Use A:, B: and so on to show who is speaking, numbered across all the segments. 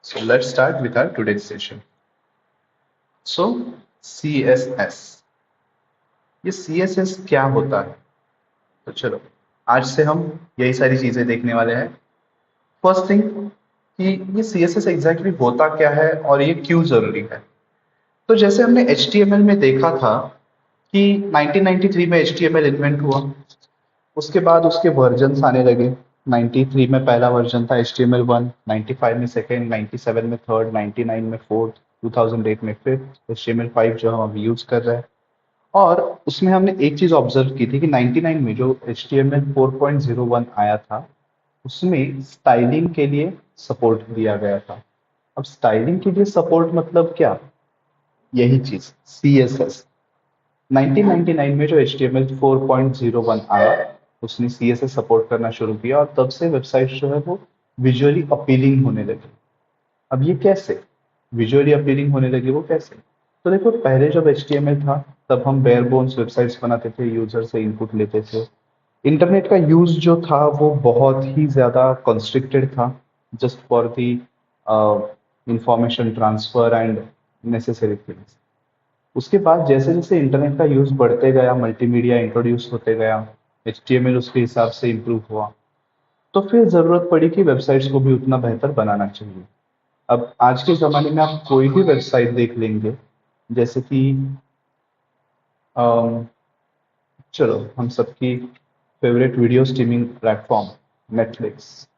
A: So let's start with our today's session. So CSS, ये CSS क्या होता है? तो चलो आज से हम यही सारी चीजें देखने वाले हैं। फर्स्ट थिंग कि ये CSS एग्जैक्टली होता क्या है और ये क्यों जरूरी है। तो जैसे हमने HTML में देखा था कि 1993 में HTML इन्वेंट हुआ, उसके बाद उसके वर्जन्स आने लगे। 93 में पहला वर्जन था HTML1, 95 में सेकेंड, 97 में थर्ड, 99 में फोर्थ, 2008 में फिफ्थ, HTML5 जो हम अभी यूज कर रहे हैं। और उसमें हमने एक चीज ऑब्जर्व की थी कि 99 में जो HTML 4.01 आया था उसमें स्टाइलिंग के लिए सपोर्ट दिया गया था। अब स्टाइलिंग के लिए सपोर्ट मतलब क्या? यही चीज CSS। 1999 में जो HTML 4.01 आया उसने CSS सपोर्ट करना शुरू किया और तब से वेबसाइट जो है वो विजुअली अपीलिंग होने लगी। अब ये कैसे विजुअली अपीलिंग होने लगी, वो कैसे? तो देखो, पहले जब HTML था तब हम बेयर बोन्स वेबसाइट्स बनाते थे, यूजर से इनपुट लेते थे। इंटरनेट का यूज जो था वो बहुत ही ज्यादा कंस्ट्रिक्टेड था, just for the information transfer and necessary things. उसके बाद जैसे जैसे इंटरनेट का यूज बढ़ते गया, मल्टीमीडिया इंट्रोड्यूस होते गया, HTML उसके हिसाब से इम्प्रूव हुआ, तो फिर जरूरत पड़ी कि वेबसाइट्स को भी उतना बेहतर बनाना चाहिए। अब आज के ज़माने में आप कोई भी वेबसाइट देख लेंगे, जैसे कि अम, चलो हम सबकी favourite video streaming platform Netflix.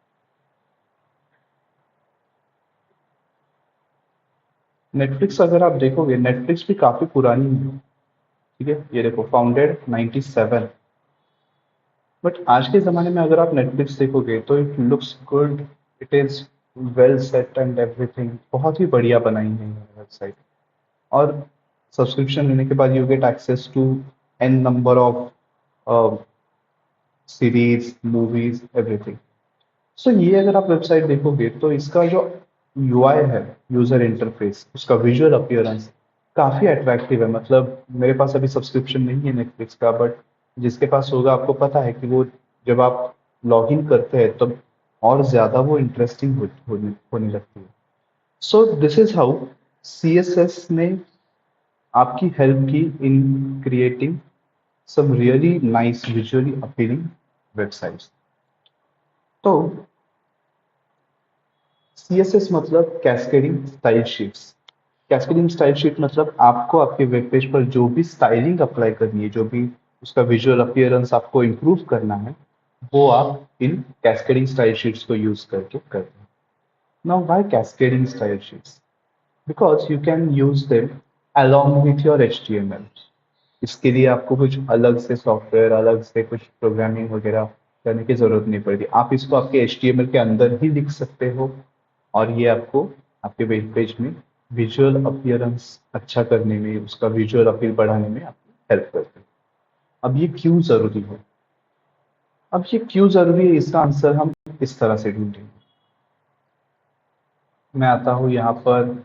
A: Netflix अगर आप देखोगे, नेटफ्लिक्स भी काफ़ी पुरानी है। ठीक है, ये देखो, फाउंडेड 97। बट आज के ज़माने में अगर आप नेटफ्लिक्स देखोगे तो it looks good, it is well set and everything, बहुत ही बढ़िया बनाई है ये वेबसाइट। और सब्सक्रिप्शन लेने के बाद you get access to an number of series, movies, everything. So ये अगर आप वेबसाइट देखोगे तो इसका जो UI है, यूजर इंटरफेस, उसका विजुअल अपीयरेंस काफी अट्रैक्टिव है। मतलब मेरे पास अभी सब्सक्रिप्शन नहीं है नेटफ्लिक्स का, बट जिसके पास होगा आपको पता है कि वो जब आप लॉग इन करते हैं तब और ज्यादा वो इंटरेस्टिंग होने लगती है। So this is how CSS ने आपकी हेल्प की in creating some really nice visually appealing websites। तो CSS मतलब cascading style sheets. Cascading style sheet मतलब आपको आपके वेब पेज पर जो भी स्टाइलिंग अप्लाई करनी है, जो भी उसका विजुअल अपीयरेंस आपको इम्प्रूव करना है, वो आप इन कैस्केडिंग स्टाइल शीट्स को यूज करके करते हैं। Now why cascading style sheets? Because you can use them along with your HTML। इसके लिए आपको कुछ अलग से सॉफ्टवेयर, अलग से कुछ प्रोग्रामिंग वगैरह करने की जरूरत नहीं पड़ती। आप इसको आपके HTML के अंदर ही लिख सकते हो और ये आपको आपके वेब पेज में विजुअल अपीयरेंस अच्छा करने में, उसका विजुअल अपील बढ़ाने में आपकी हेल्प करते हैं। अब ये क्यों जरूरी है? अब ये क्यों जरूरी है, इसका आंसर हम इस तरह से ढूंढेंगे। मैं आता हूँ यहाँ पर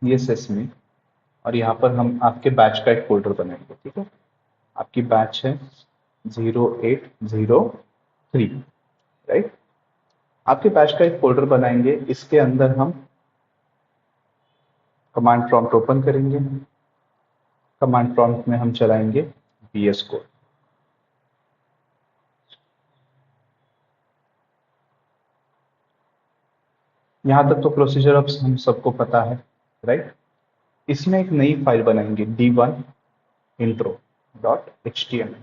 A: CSS में और यहाँ पर हम आपके बैच का एक फोल्डर बनाएंगे। ठीक है, आपकी बैच है 0803, राइट। आपके बैच का एक फोल्डर बनाएंगे, इसके अंदर हम कमांड प्रॉम्प्ट ओपन करेंगे। कमांड प्रॉम्प्ट में हम चलाएंगे VS कोड। यहाँ तक तो प्रोसीजर अब हम सबको पता है, राइट। इसमें एक नई फाइल बनाएंगे D1 intro.html।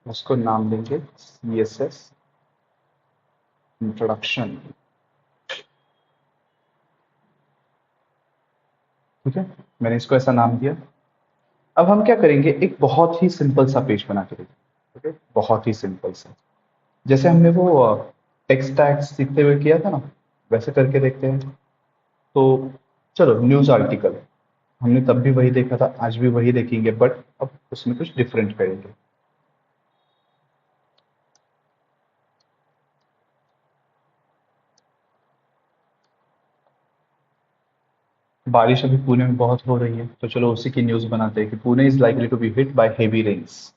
A: उसको नाम देंगे CSS इंट्रोडक्शन। ठीक है, मैंने इसको ऐसा नाम दिया। अब हम क्या करेंगे, एक बहुत ही सिंपल सा पेज बना के देंगे। ठीक है, बहुत ही सिंपल सा, जैसे हमने वो टेक्स्ट टैग्स सीखते हुए किया था ना, वैसे करके देखते हैं। तो चलो, न्यूज आर्टिकल हमने तब भी वही देखा था, आज भी वही देखेंगे, बट अब उसमें कुछ डिफरेंट करेंगे। बारिश अभी पुणे में बहुत हो रही है, तो चलो उसी की न्यूज बनाते हैं कि Pune is likely to be hit by heavy rains.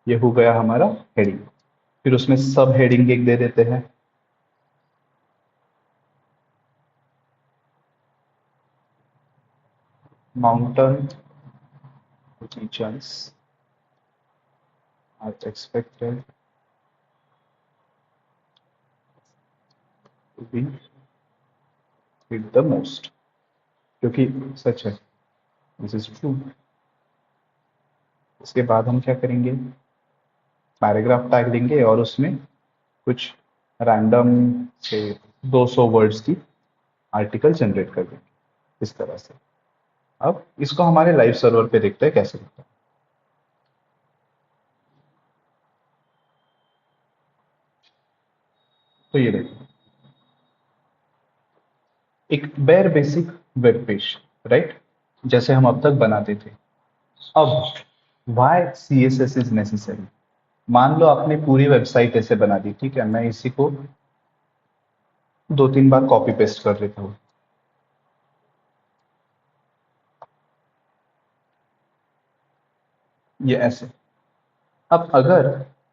A: ये हो गया हमारा हेडिंग। फिर उसमें सब हेडिंग एक दे देते हैं। Mountain regions are expected to be hit the most, क्योंकि सच है, दिस इज ट्रू। इसके बाद हम क्या करेंगे, पैराग्राफ टैग देंगे और उसमें कुछ रैंडम से 200 वर्ड्स की आर्टिकल जनरेट कर देंगे इस तरह से। अब इसको हमारे लाइव सर्वर पे देखते हैं कैसे होता है। तो ये देखो, एक बेर बेसिक वेब पेज, राइट, जैसे हम अब तक बनाते थे। अब why C S S is necessary. मान लो आपने पूरी वेबसाइट ऐसे बना दी, ठीक है, मैं इसी को 2-3 बार कॉपी पेस्ट कर लेता हूँ। ये ऐसे। अब अगर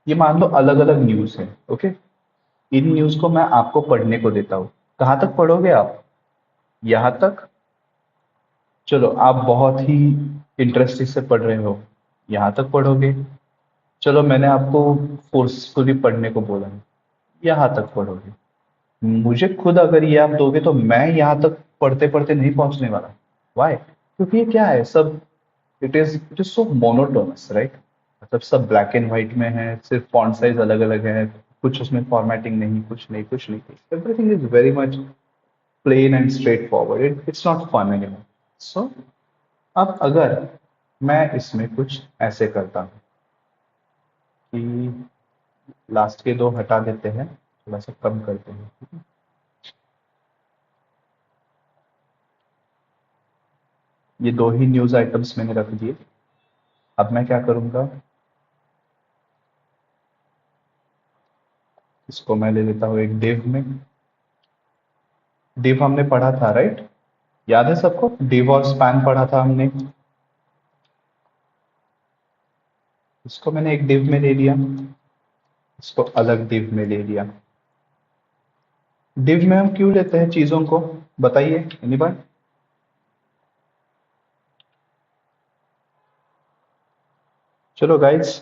A: ये मान लो अलग अलग न्यूज है, ओके, इन न्यूज को मैं आपको पढ़ने को देता हूँ, कहाँ तक पढ़ोगे आप? यहाँ तक। चलो आप बहुत ही इंटरेस्टिंग से पढ़ रहे हो, यहाँ तक पढ़ोगे। चलो मैंने आपको फोर्सफुली पढ़ने को बोला है, यहाँ तक पढ़ोगे। मुझे खुद अगर ये आप दोगे तो मैं यहाँ तक पढ़ते पढ़ते नहीं पहुंचने वाला। वाई? क्योंकि ये क्या है, सब it is so monotonous, right. मतलब सब ब्लैक एंड व्हाइट में है, सिर्फ फॉन्ट साइज अलग अलग है, कुछ उसमें फॉर्मेटिंग नहीं, कुछ नहीं, कुछ नहीं, everything is very much plain and straightforward, it's not fun anymore. So अब अगर मैं इसमें कुछ ऐसे करता हूँ कि लास्ट के दो हटा देते हैं, थोड़ा सा कम करते हैं, ठीक है? ये दो ही न्यूज आइटम्स मैंने रख दिए। अब मैं क्या करूंगा, इसको मैं ले लेता हूँ एक डिव में। डिव हमने पढ़ा था, राइट, याद है सबको, डिव और स्पैन पढ़ा था हमने। इसको मैंने एक डिव में ले लिया, इसको अलग डिव में ले लिया। डिव में हम क्यों लेते हैं चीजों को, बताइए एनीबॉडी? चलो गाइस,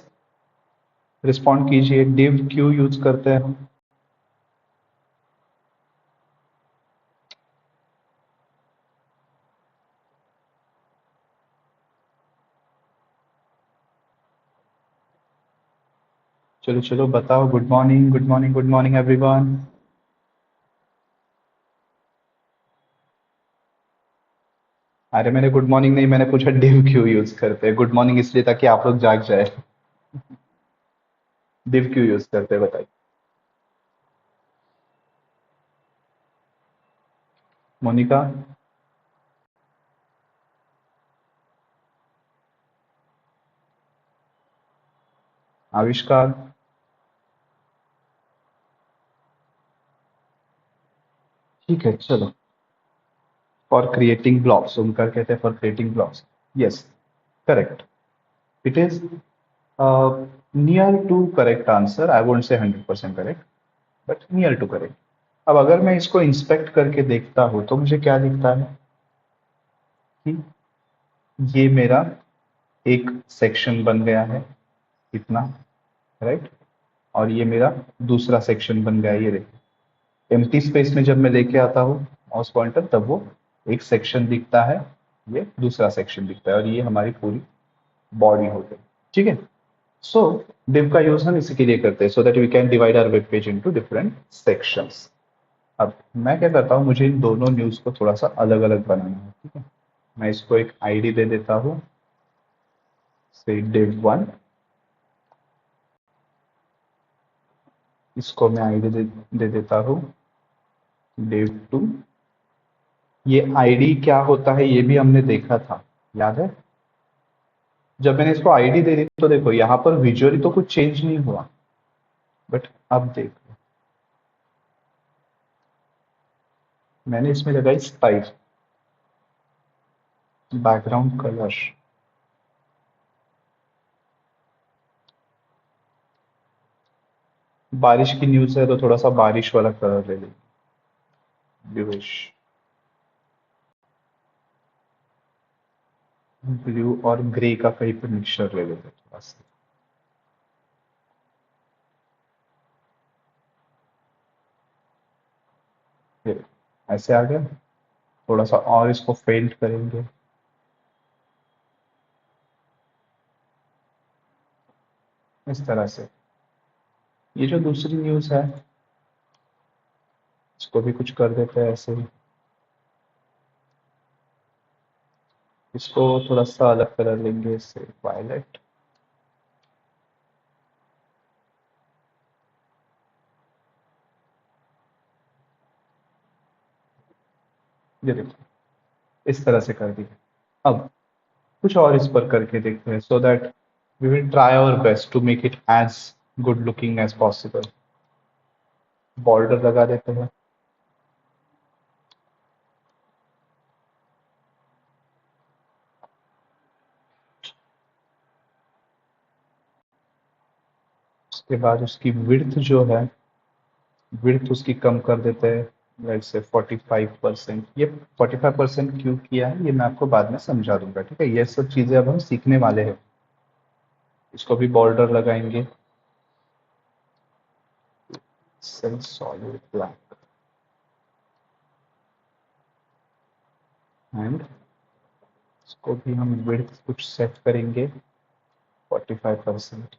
A: रिस्पॉन्ड कीजिए, डिव क्यों यूज करते हैं हम? चलो चलो बताओ, good morning, good morning, good morning everyone. अरे मैंने गुड मॉर्निंग नहीं, मैंने पूछा डिव क्यों यूज करते हैं। गुड मॉर्निंग इसलिए ताकि आप लोग जाग जाए। डिव क्यों यूज करते हैं बताइए। मोनिका? आविष्कार? ठीक है चलो। फॉर क्रिएटिंग ब्लॉग्स, उनका कहते हैं for creating blogs. Yes, correct. It is near to correct answer, I won't say 100% correct, but near to correct. अब अगर मैं इसको इंस्पेक्ट करके देखता हूं तो मुझे क्या दिखता है कि ये मेरा एक सेक्शन बन गया है, इतना, राइट, और ये मेरा दूसरा सेक्शन बन गया है, ये देखिए। एम्प्टी स्पेस में जब मैं लेके आता हूँ माउस पॉइंटर, तब वो एक सेक्शन दिखता है, ये दूसरा सेक्शन दिखता है, और ये हमारी पूरी बॉडी हो गई, ठीक है। सो डिव का यूज हम इसी के लिए करते हैं, so that we can divide our web page into different sections. अब मैं क्या करता हूँ, मुझे इन दोनों न्यूज को थोड़ा सा अलग अलग बनाना है, ठीक है। मैं इसको एक आईडी दे देता हूँ, से div1। इसको मैं आईडी दे देता हूँ div2। ये आईडी क्या होता है ये भी हमने देखा था, याद है? जब मैंने इसको आईडी दे दी तो देखो यहाँ पर विजुअली तो कुछ चेंज नहीं हुआ, बट अब देखो, मैंने इसमें लगाई स्टाइल, बैकग्राउंड कलर, बारिश की न्यूज़ है तो थोड़ा सा बारिश वाला कलर ले लेंगे, ब्लूइश। ब्लू और ग्रे का कहीं पे मिक्सचर ले लेते हैं थोड़ा सा। फिर ऐसे आ गया। थोड़ा सा और इसको फेंट करेंगे इस तरह से। ये जो दूसरी न्यूज़ है इसको भी कुछ कर देते हैं ऐसे ही। इसको थोड़ा सा अलग कलर लेंगे, इससे वायलेट। ये देखो, इस तरह से कर दिया। अब कुछ और इस पर करके देखते हैं, so that we will try our best to make it as good looking as possible. Border लगा देते हैं। उसके बाद उसकी विड्थ जो है, विड्थ उसकी कम कर देते हैं, लाइक से 45%। ये 45% क्यों किया है ये मैं आपको बाद में समझा दूंगा, ठीक है। ये सब चीजें अब हम सीखने वाले हैं। इसको भी बॉर्डर लगाएंगे, सॉलिड ब्लैक। एंड इसको भी हम विड्थ कुछ सेट करेंगे 45%।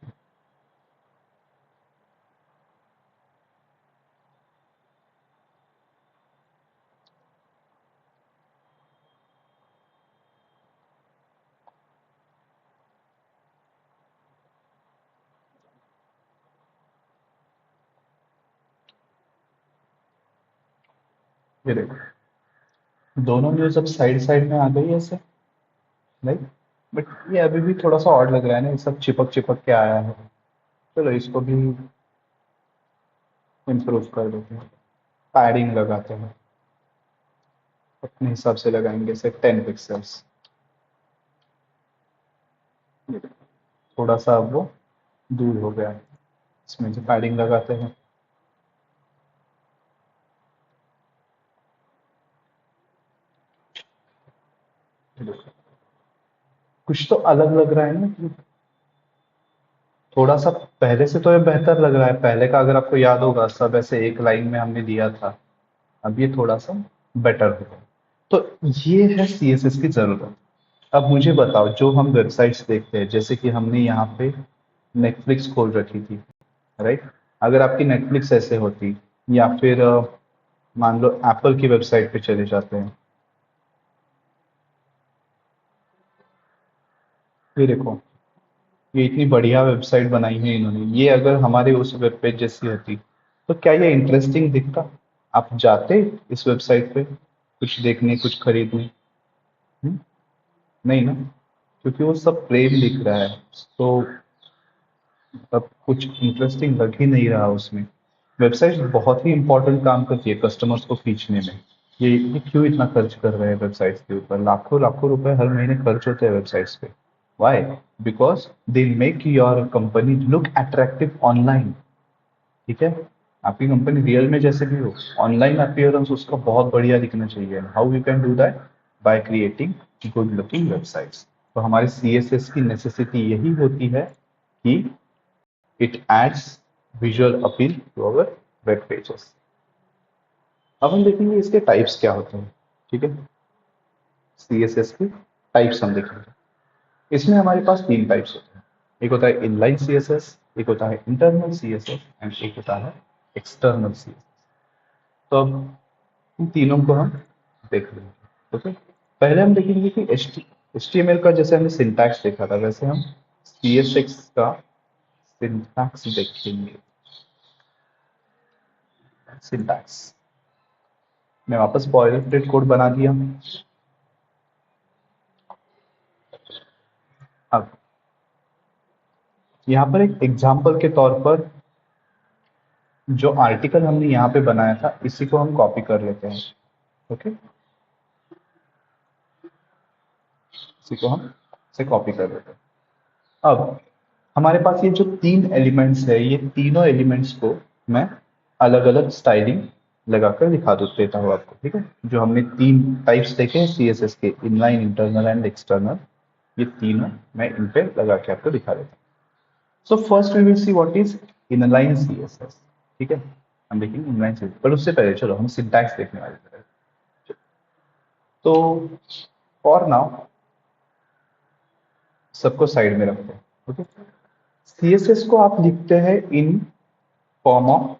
A: ये देखो, दोनों न्यूज अब साइड साइड में आ गई है ऐसे, राइट। बट ये अभी भी थोड़ा सा ऑड लग रहा है ना, ये सब चिपक चिपक के आया है। चलो इसको भी इम्प्रूव कर देते हैं, पैडिंग लगाते हैं। अपने हिसाब से लगाएंगे से 10 पिक्सल्स। थोड़ा सा अब वो दूर हो गया है, इसमें से पैडिंग लगाते हैं। कुछ तो अलग लग रहा है ना कि थोड़ा सा पहले से तो ये बेहतर लग रहा है। पहले का अगर आपको याद होगा सब ऐसे एक लाइन में हमने दिया था, अब ये थोड़ा सा बेटर हो गया। तो ये है सीएसएस की जरूरत। अब मुझे बताओ, जो हम वेबसाइट्स देखते हैं, जैसे कि हमने यहाँ पे नेटफ्लिक्स खोल रखी थी, राइट। अगर आपकी नेटफ्लिक्स ऐसे होती, या फिर मान लो एप्पल की वेबसाइट पे चले जाते हैं, ये देखो, ये इतनी बढ़िया वेबसाइट बनाई है इन्होंने, ये अगर हमारे उस वेब पेज जैसी होती तो क्या ये इंटरेस्टिंग दिखता? आप जाते इस वेबसाइट पे कुछ देखने, कुछ खरीदने? हम्म? नहीं ना, क्योंकि वो सब प्लेन दिख रहा है। तो अब कुछ इंटरेस्टिंग लग ही नहीं रहा उसमें। वेबसाइट बहुत ही इंपॉर्टेंट काम करती है कस्टमर्स को खींचने में। ये क्यों इतना खर्च कर रहे हैं वेबसाइट्स के ऊपर? लाखों लाखों रुपए हर महीने खर्च होते हैं वेबसाइट्स पे। Why? Because they make your company look attractive online, ठीक है। आपकी कंपनी रियल में जैसे भी हो, ऑनलाइन अपीयरेंस उसका बहुत बढ़िया दिखना चाहिए। How you can do that? By creating good looking websites. तो हमारे सीएसएस की नेसेसिटी यही होती है कि it adds visual appeal to our web pages. अब हम देखेंगे इसके टाइप्स क्या होते हैं, ठीक है। सीएसएस की टाइप्स हम देखेंगे। इसमें हमारे पास तीन टाइप्स होते हैं। एक होता है इनलाइन सीएसएस, एक होता है इंटरनल सीएसएस, एंड एक होता है एक्सटर्नल सीएसएस। तो अब इन तीनों को हम देख लेंगे, ओके। पहले हम देखेंगे कि HTML का जैसे हमने सिंटैक्स देखा था, वैसे हम CSS का सिंटैक्स देखेंगे। सिंटैक्स मैं वापस बॉयलरप्लेट कोड बना दिया। अब यहाँ पर एक एग्जाम्पल के तौर पर जो आर्टिकल हमने यहाँ पे बनाया था इसी को हम कॉपी कर लेते हैं, ओके। इसी को हम से कॉपी कर लेते हैं। अब हमारे पास ये जो तीन एलिमेंट्स है, ये तीनों एलिमेंट्स को मैं अलग अलग स्टाइलिंग लगाकर दिखा देता हूँ आपको, ठीक है। जो हमने तीन टाइप्स देखे हैं सीएसएस के, इनलाइन, इंटरनल एंड एक्सटर्नल, ये तीनों मैं इन पे लगा के आपको दिखा देता हूँ। So first we will see what is inline CSS, ठीक है। हम देखेंगे इनलाइन सीएसएस, पर उससे पहले चलो हम सिंटैक्स देखने वाले हैं। तो फॉर नाउ सबको साइड में रखते हैं, ओके। सीएसएस को आप लिखते हैं इन फॉर्म ऑफ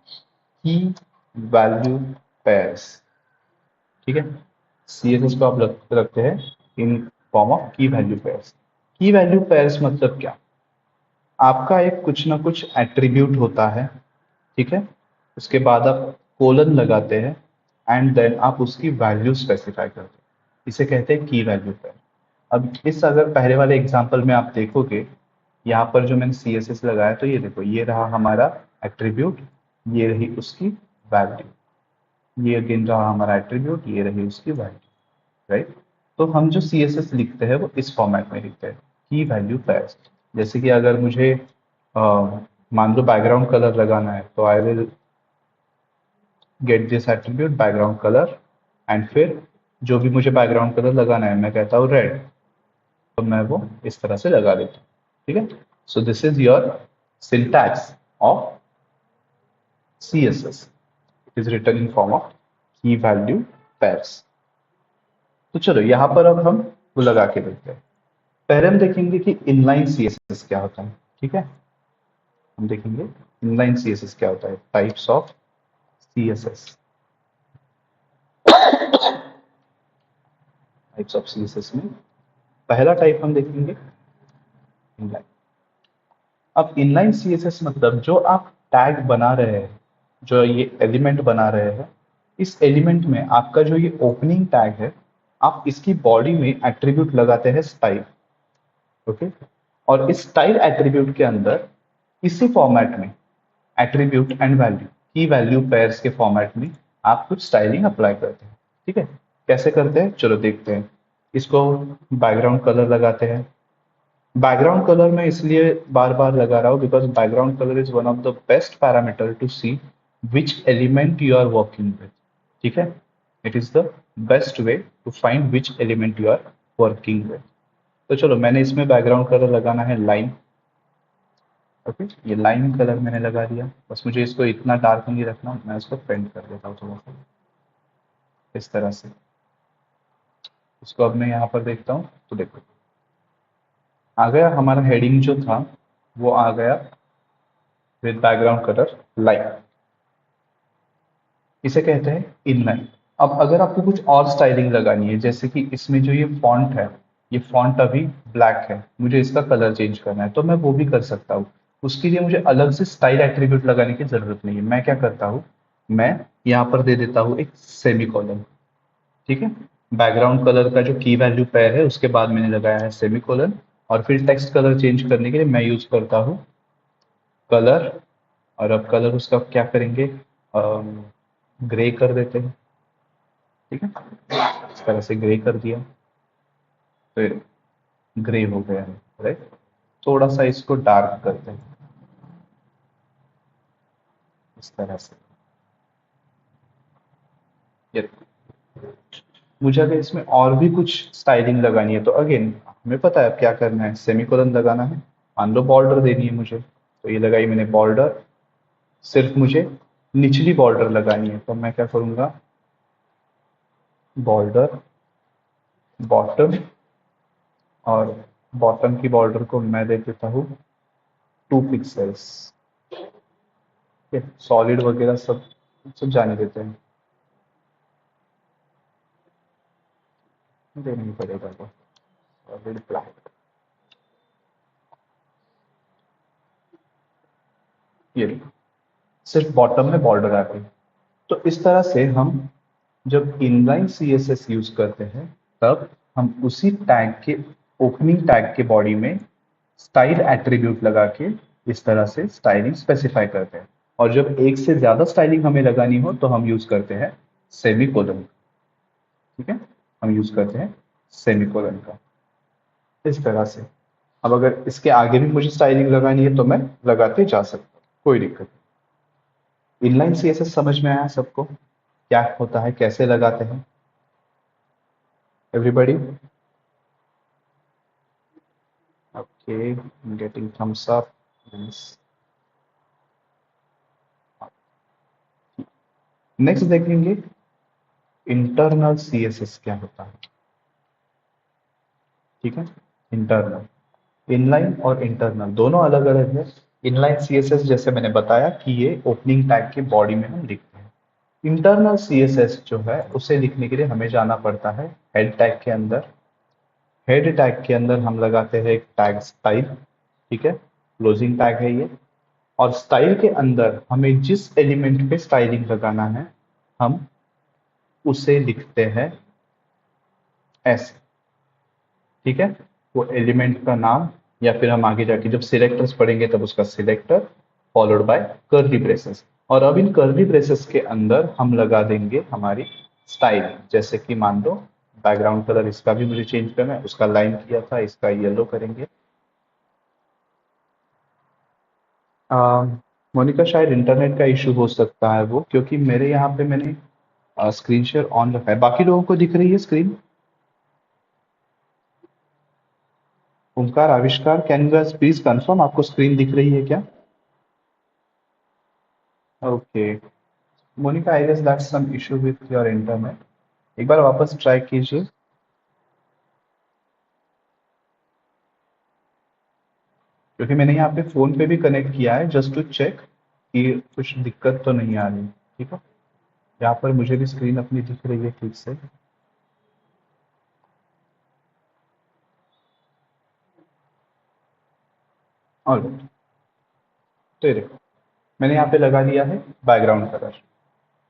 A: की वैल्यू पेयर्स, ठीक है। सीएसएस को आप रखते हैं इन फॉर्म ऑफ की वैल्यू पेयर्स। की वैल्यू पेयर्स मतलब क्या? आपका एक कुछ ना कुछ एट्रीब्यूट होता है, ठीक है। उसके बाद आप कोलन लगाते हैं एंड देन आप उसकी वैल्यू स्पेसिफाई करते हैं, इसे कहते हैं की वैल्यू पेयर। अब इस अगर पहले वाले एग्जांपल में आप देखोगे, यहाँ पर जो मैंने सी एस एस लगाया, तो ये देखो, ये रहा हमारा एट्रीब्यूट, ये रही उसकी वैल्यू, ये अगेन रहा हमारा एट्रीब्यूट, ये रही उसकी वैल्यू, राइट। तो हम जो सी एस एस लिखते हैं वो इस फॉर्मेट में लिखते हैं, की वैल्यू पेयर्स। जैसे कि अगर मुझे मान लो बैकग्राउंड कलर लगाना है, तो I will get this attribute background colour, and फिर जो भी मुझे बैकग्राउंड कलर लगाना है मैं कहता हूँ रेड, तो मैं वो इस तरह से लगा देता हूँ, ठीक है। So this is your syntax of CSS. It is written in form of key value pairs. तो चलो यहाँ पर अब हम वो लगा के देखते हैं। पहले हम देखेंगे कि इनलाइन CSS क्या होता है, ठीक है। हम देखेंगे इनलाइन CSS क्या होता है, types of CSS। Types of CSS में पहला टाइप हम देखेंगे इनलाइन। अब इनलाइन CSS मतलब जो आप टैग बना रहे हैं, जो ये एलिमेंट बना रहे हैं, इस एलिमेंट में आपका जो ये ओपनिंग टैग है, आप इसकी बॉडी में एट्रीब्यूट लगाते हैं स्टाइल, ओके। और इस स्टाइल एट्रीब्यूट के अंदर इसी फॉर्मेट में एट्रीब्यूट एंड वैल्यू, की वैल्यू पेयर्स के फॉर्मेट में आप कुछ स्टाइलिंग अप्लाई करते हैं, ठीक है। कैसे करते हैं चलो देखते हैं। इसको बैकग्राउंड कलर लगाते हैं। बैकग्राउंड कलर मैं इसलिए बार बार लगा रहा हूँ because background colour is one of the best parameter to see which element you are working with, ठीक है। It is the best way to find which element you are working with. तो चलो मैंने इसमें बैकग्राउंड कलर लगाना है line, okay. ये line colour मैंने लगा दिया, बस मुझे इसको इतना डार्क नहीं रखना, मैं इसको पेंट कर देता हूँ थोड़ा सा इस तरह से। इसको अब मैं यहाँ पर देखता हूँ, तो देखो आ गया हमारा हेडिंग जो था वो आ गया विद बैकग्राउंड कलर लाइन, इसे कहते हैं इनलाइन। अब अगर आपको कुछ और स्टाइलिंग लगानी है, जैसे कि इसमें जो ये फॉन्ट है, ये फॉन्ट अभी ब्लैक है, मुझे इसका कलर चेंज करना है, तो मैं वो भी कर सकता हूँ। उसके लिए मुझे अलग से स्टाइल एट्रीब्यूट लगाने की जरूरत नहीं है। मैं क्या करता हूँ, मैं यहाँ पर दे देता हूँ एक सेमीकोलन, ठीक है। बैकग्राउंड कलर का जो की वैल्यू पेयर है उसके बाद मैंने लगाया है सेमीकोलन, और फिर टेक्स्ट कलर चेंज करने के लिए मैं यूज करता हूँ कलर। और अब कलर उसका क्या करेंगे, ग्रे कर देते हैं, ठीक है। इस तरह से ग्रे कर दिया, फिर ग्रे हो गया है, राइट। थोड़ा सा इसको डार्क करते हैं इस तरह से। ये मुझे अगर इसमें और भी कुछ स्टाइलिंग लगानी है, तो अगेन हमें पता है अब क्या करना है, सेमीकोलन लगाना है। मान लो बॉर्डर देनी है मुझे, तो ये लगाई मैंने बॉर्डर। सिर्फ मुझे निचली बॉर्डर लगानी है, तो मैं क्या करूंगा, बॉर्डर बॉटम, और बॉटम की बॉर्डर को मैं दे देता हूँ 2 पिक्सल्स, सॉलिड वगैरह सब सब जाने देते हैं, देना ही पड़ेगा तो सॉलिड ब्लैक। ये देखो, सिर्फ बॉटम में बॉर्डर आ गई। तो इस तरह से हम जब इनलाइन CSS यूज करते हैं, तब हम उसी टैग के ओपनिंग टैग के बॉडी में स्टाइल एट्रीब्यूट लगा के इस तरह से स्टाइलिंग स्पेसिफाई करते हैं। और जब एक से ज्यादा स्टाइलिंग हमें लगानी हो तो हम यूज करते हैं सेमीकोलन, ठीक है। हम यूज करते हैं सेमीकोलन का इस तरह से। अब अगर इसके आगे भी मुझे स्टाइलिंग लगानी है तो मैं लगाते जा सकता हूँ, कोई दिक्कत नहीं। इनलाइन सीएसएस समझ में आया सबको, क्या होता है, कैसे लगाते हैं? Everybody okay, getting thumbs up. Next देखेंगे इंटरनल सीएसएस क्या होता है। ठीक है, इंटरनल, इनलाइन और इंटरनल दोनों अलग अलग है। इनलाइन सीएसएस जैसे मैंने बताया कि ये ओपनिंग टैग के बॉडी में हम लिखते हैं। इंटरनल सीएसएस जो है उसे लिखने के लिए हमें जाना पड़ता है हेड टैग के अंदर। हेड टैग के अंदर हम लगाते हैं एक टैग स्टाइल, ठीक है, क्लोजिंग टैग है ये। और स्टाइल के अंदर हमें जिस एलिमेंट पे स्टाइलिंग लगाना है हम उसे लिखते हैं ऐसे, ठीक है, वो एलिमेंट का नाम, या फिर हम आगे जाके जब सिलेक्टर्स पढ़ेंगे तब उसका selector followed by curly braces. और अब इन कर्ली ब्रेसेस के अंदर हम लगा देंगे हमारी स्टाइल। जैसे कि मान लो बैकग्राउंड कलर इसका भी मुझे चेंज करना है, उसका लाइन किया था, इसका येलो करेंगे। मोनिका शायद इंटरनेट का इशू हो सकता है वो, क्योंकि मेरे यहाँ पे मैंने स्क्रीन शेयर ऑन रखा है। बाकी लोगों को दिख रही है screen? Omkar, Avishkar, can you guys please confirm आपको स्क्रीन दिख रही है क्या? Okay, Monica I guess that's some issue with your internet. एक बार वापस ट्राई कीजिए, क्योंकि मैंने यहाँ पे फोन पे भी कनेक्ट किया है जस्ट टू चेक कि कुछ दिक्कत तो नहीं आ रही। ठीक है, यहाँ पर मुझे भी स्क्रीन अपनी दिख रही है ठीक से। ऑलराइट, तो ये देखो मैंने यहाँ पे लगा दिया है बैकग्राउंड कलर।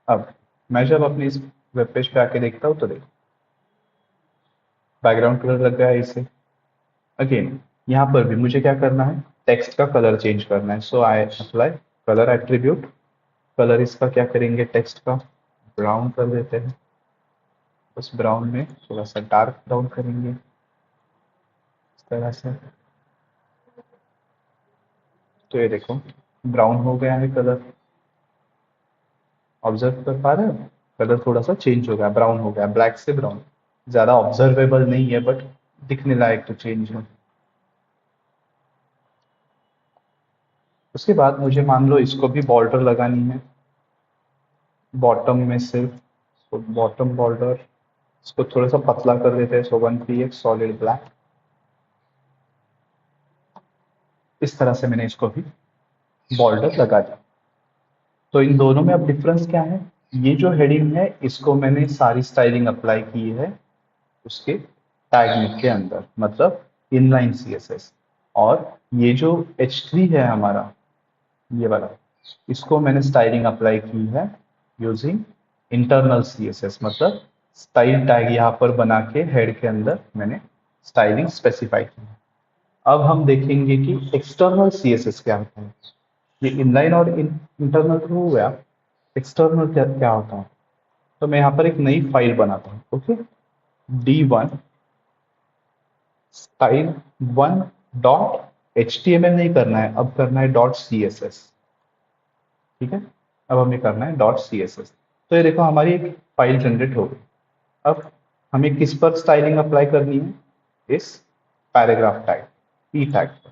A: अब मैं जब अपनी इस वेब पेज पे आके देखता हूँ तो देखो बैकग्राउंड कलर लग गया है इसे। अगेन यहाँ पर भी मुझे क्या करना है, टेक्स्ट का कलर चेंज करना है। So I apply colour attribute. Colour इसका क्या करेंगे, टेक्स्ट का ब्राउन कर देते हैं। उस ब्राउन में थोड़ा सा डार्क ब्राउन करेंगे इस तरह से। तो ये देखो ब्राउन हो गया है कलर, ऑब्जर्व कर पा रहे हो? कलर थोड़ा सा चेंज हो गया, ब्राउन हो गया, ब्लैक से ब्राउन। ज्यादा ऑब्जर्वेबल नहीं है बट दिखने लायक तो चेंज है। उसके बाद मुझे मान लो इसको भी बॉर्डर लगानी है बॉटम में सिर्फ। तो बॉटम बॉर्डर इसको थोड़ा सा पतला कर देते हैं, सो 1px सॉलिड ब्लैक। इस तरह से मैंने इसको भी बॉर्डर लगा दिया। तो इन दोनों में अब डिफरेंस क्या है, ये जो हेडिंग है इसको मैंने सारी स्टाइलिंग अप्लाई की है उसके टैग के अंदर, मतलब इनलाइन सीएसएस। और ये जो H3 है हमारा, ये वाला, इसको मैंने स्टाइलिंग अप्लाई की है यूजिंग इंटरनल सीएसएस। मतलब स्टाइल टैग यहाँ पर बना के हेड के अंदर मैंने स्टाइलिंग स्पेसिफाई की है। अब हम देखेंगे कि एक्सटर्नल सीएसएस क्या होता है। ये इनलाइन और इंटरनल तो हो गया, एक्सटर्नल क्या क्या होता है। तो मैं यहाँ पर एक नई फाइल बनाता हूँ। Okay, D1 style 1 dot HTML नहीं करना है, अब करना है डॉट CSS। ठीक है, अब हमें करना है डॉट CSS। तो ये देखो हमारी एक फाइल जनरेट हो गई। अब हमें किस पर स्टाइलिंग अप्लाई करनी है, इस पैराग्राफ टैग P टैग पर।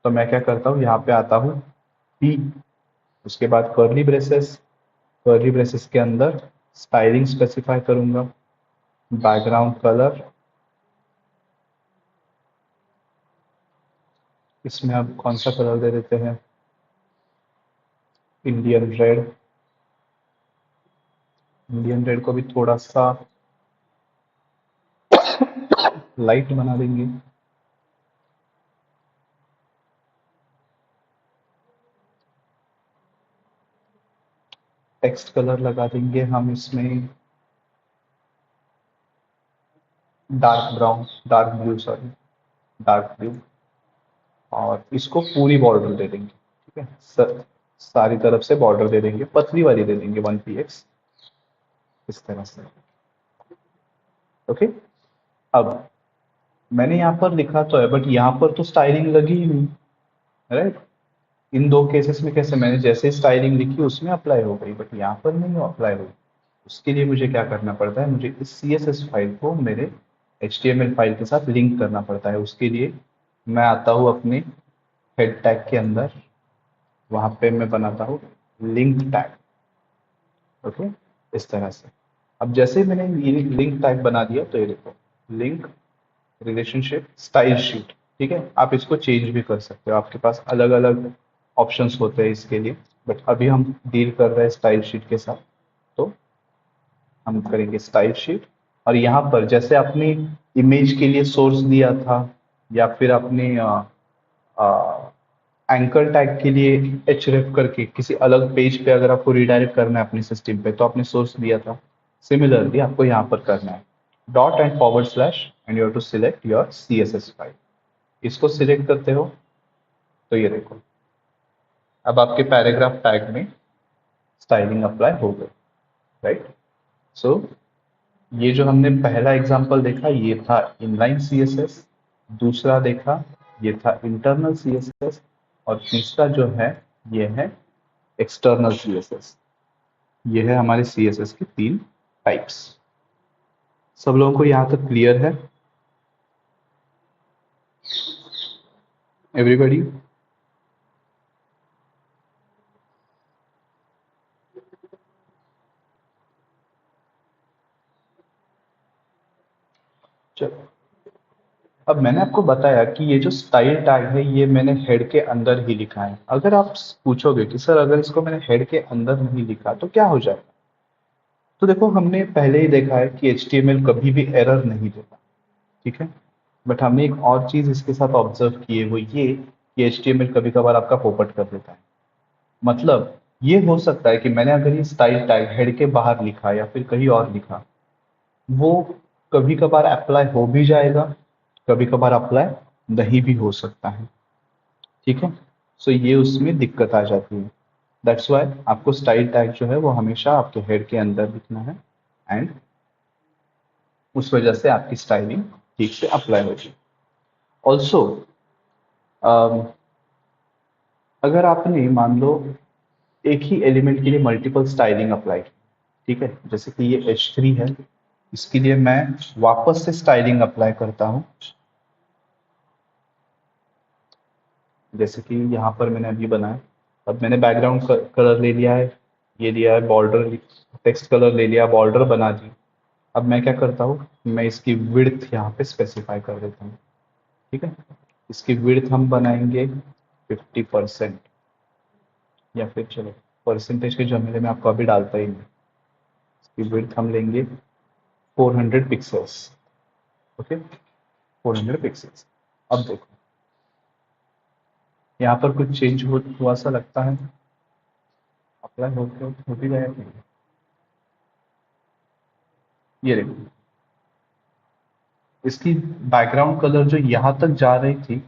A: तो मैं क्या करता हूँ, यहाँ पे आता हूँ P, उसके बाद कर्ली ब्रेसेस, कर्ली ब्रेसेस के अंदर स्टाइलिंग स्पेसिफाई करूंगा, बैकग्राउंड कलर। इसमें अब कौन सा कलर दे देते हैं, इंडियन रेड। इंडियन रेड को भी थोड़ा सा लाइट बना देंगे। टेक्स्ट कलर लगा देंगे हम इसमें dark brown, dark blue, sorry dark blue. और इसको पूरी बॉर्डर दे देंगे, ठीक है, सारी तरफ से बॉर्डर दे देंगे, पतली वाली दे देंगे 1px इस तरह से। ओके, अब मैंने यहाँ पर लिखा तो है बट यहाँ पर तो स्टाइलिंग लगी ही नहीं, राइट। इन दो केसेस में कैसे, मैंने जैसे स्टाइलिंग लिखी उसमें अप्लाई हो गई बट यहाँ पर नहीं अप्लाई हुई। उसके लिए मुझे क्या करना पड़ता है, मुझे इस CSS फाइल को मेरे HTML फाइल के साथ लिंक करना पड़ता है। उसके लिए मैं आता हूँ अपने हेड टैग के अंदर, वहां पे मैं बनाता हूँ लिंक टैग। ओके, इस तरह से। अब जैसे ही मैंने ये लिंक टैग बना दिया तो ये देखो, लिंक रिलेशनशिप स्टाइल शीट। ठीक है, आप इसको चेंज भी कर सकते हो, आपके पास अलग अलग ऑप्शंस होते हैं इसके लिए, बट अभी हम डील कर रहे हैं स्टाइल शीट के साथ। तो हम करेंगे स्टाइल शीट, और यहाँ पर जैसे आपने इमेज के लिए सोर्स दिया था, या फिर आपने एंकर टैग के लिए href करके किसी अलग पेज पे अगर आपको रिडायरेक्ट करना है अपने सिस्टम पे, तो आपने सोर्स दिया था। सिमिलरली आपको यहाँ पर करना है dot and forward slash and you have to select your CSS file. इसको सिलेक्ट करते हो तो ये देखो, अब आपके पैराग्राफ टैग में स्टाइलिंग अप्लाई हो गई, राइट। सो ये जो हमने पहला एग्जांपल देखा ये था इनलाइन CSS, दूसरा देखा ये था इंटरनल CSS, और तीसरा जो है ये है एक्सटर्नल CSS। ये है हमारे CSS के 3 टाइप्स। सब लोगों को यहाँ तक क्लियर है? एवरीबॉडी? चलो, अब मैंने आपको बताया कि ये जो स्टाइल टैग है ये मैंने हेड के अंदर ही लिखा है। अगर आप पूछोगे कि सर अगर इसको मैंने हेड के अंदर नहीं लिखा तो क्या हो जाएगा, तो देखो हमने पहले ही देखा है कि HTML कभी भी एरर नहीं देता, ठीक है। बट हमने एक और चीज इसके साथ ऑब्जर्व की है, वो ये कि HTML कभी कभार आपका पोपट कर देता है। मतलब ये हो सकता है कि मैंने अगर ये स्टाइल टैग हेड के बाहर लिखा या फिर कहीं और लिखा, वो कभी कभार अप्लाई हो भी जाएगा, कभी कभार अप्लाई नहीं भी हो सकता है, ठीक है। सो ये उसमें दिक्कत आ जाती है। दैट्स वाई आपको स्टाइल टैग जो है वो हमेशा आपके हेड के अंदर लिखना है, एंड उस वजह से आपकी स्टाइलिंग ठीक से अप्लाई होगी। ऑल्सो अगर आपने मान लो एक ही एलिमेंट के लिए मल्टीपल स्टाइलिंग अप्लाई की, ठीक है, जैसे कि ये H3 है, इसके लिए मैं वापस से स्टाइलिंग अप्लाई करता हूं। जैसे कि यहाँ पर मैंने अभी बनाया, अब मैंने बैकग्राउंड कलर ले लिया है, ये लिया है बॉर्डर, टेक्स्ट कलर ले लिया, बॉर्डर बना दी। अब मैं क्या करता हूँ, मैं इसकी विड्थ यहाँ पे स्पेसिफाई कर देता हूँ, ठीक है। इसकी विड्थ हम बनाएंगे 50%, या फिर चलो परसेंटेज के जमेले में आपको अभी डालता ही नहीं। इसकी विड्थ हम लेंगे 400 पिक्सल्स, ओके, 400 पिक्सल्स। अब देखो यहाँ पर कुछ चेंज हुआ सा लगता है, अप्लाई हो भी गया है। ये देखो, इसकी बैकग्राउंड कलर जो यहाँ तक जा रही थी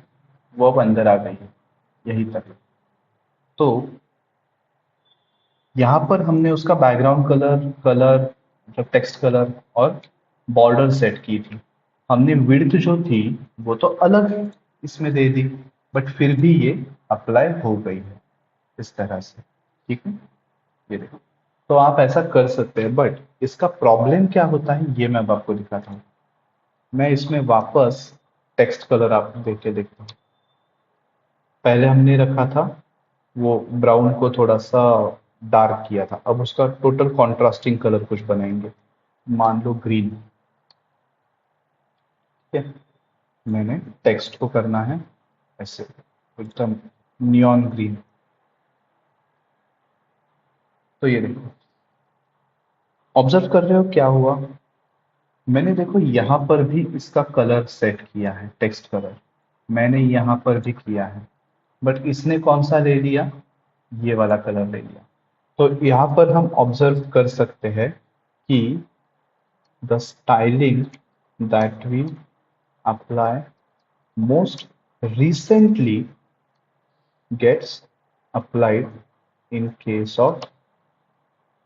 A: वो अब अंदर आ गई है, यहीं तक। तो यहाँ पर हमने उसका बैकग्राउंड कलर कलर मतलब टेक्स्ट कलर और बॉर्डर सेट की थी। हमने विड्थ जो थी वो तो अलग इसमें दे दी, बट फिर भी ये अप्लाई हो गई है इस तरह से, ठीक है। ये देखो, तो आप ऐसा कर सकते हैं, बट इसका प्रॉब्लम क्या होता है ये मैं अब आपको दिखाता हूँ। मैं इसमें वापस टेक्स्ट कलर आप देख के देखता हूँ। पहले हमने रखा था वो ब्राउन को थोड़ा सा डार्क किया था, अब उसका टोटल कॉन्ट्रास्टिंग कलर कुछ बनाएंगे, मान लो ग्रीन, ठीक है। मैंने टेक्स्ट को करना है ऐसे एकदम नियॉन ग्रीन। तो ये देखो, ऑब्जर्व कर रहे हो क्या हुआ, मैंने देखो यहाँ पर भी इसका कलर सेट किया है, टेक्स्ट कलर मैंने यहाँ पर भी किया है, बट इसने कौन सा ले लिया, ये वाला कलर ले लिया। तो यहाँ पर हम ऑब्जर्व कर सकते हैं कि the styling that we apply most recently gets applied in case of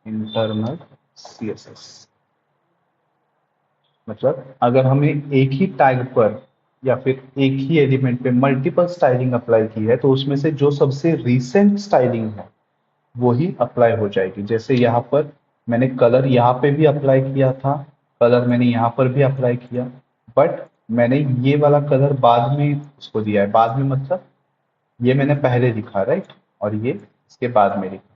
A: internal CSS। मतलब अगर हमें एक ही टैग पर या फिर एक ही एलिमेंट पे मल्टीपल स्टाइलिंग अप्लाई की है, तो उसमें से जो सबसे रीसेंट स्टाइलिंग है वो ही अप्लाई हो जाएगी। जैसे यहाँ पर मैंने कलर यहाँ पे भी अप्लाई किया था, कलर मैंने यहाँ पर भी अप्लाई किया, बट मैंने ये वाला कलर बाद में उसको दिया है। बाद में मतलब ये मैंने पहले लिखा, राइट, और ये इसके बाद में लिखा।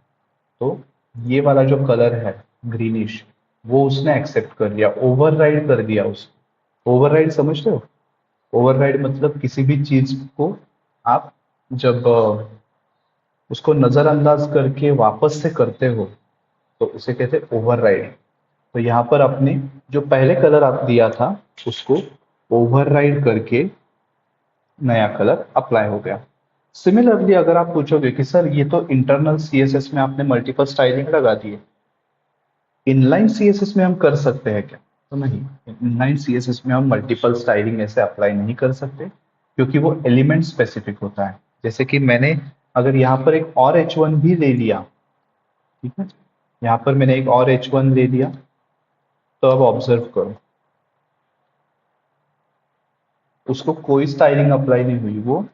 A: तो ये वाला जो कलर है ग्रीनिश, वो उसने एक्सेप्ट कर लिया, ओवरराइड कर दिया उसको। ओवरराइड समझ रहे हो? ओवरराइड मतलब किसी भी चीज को आप जब उसको नजरअंदाज करके वापस से करते हो तो उसे कहते हैं ओवरराइड। तो यहाँ पर आपने जो पहले कलर आप दिया था उसको ओवरराइड करके नया कलर अप्लाई हो गया। सिमिलरली अगर आप पूछोगे कि सर ये तो इंटरनल सीएसएस में आपने मल्टीपल स्टाइलिंग लगा दी है, इनलाइन सीएसएस में हम कर सकते हैं क्या? तो नहीं, इनलाइन सीएसएस में हम मल्टीपल स्टाइलिंग ऐसे अप्लाई नहीं कर सकते, क्योंकि वो एलिमेंट स्पेसिफिक होता है। जैसे कि मैंने अगर यहाँ पर एक और H1 भी ले लिया, ठीक है, यहाँ पर मैंने एक और H1 ले लिया, तो अब ऑब्जर्व करो, उसको कोई स्टाइलिंग अप्लाई नहीं हुई, वो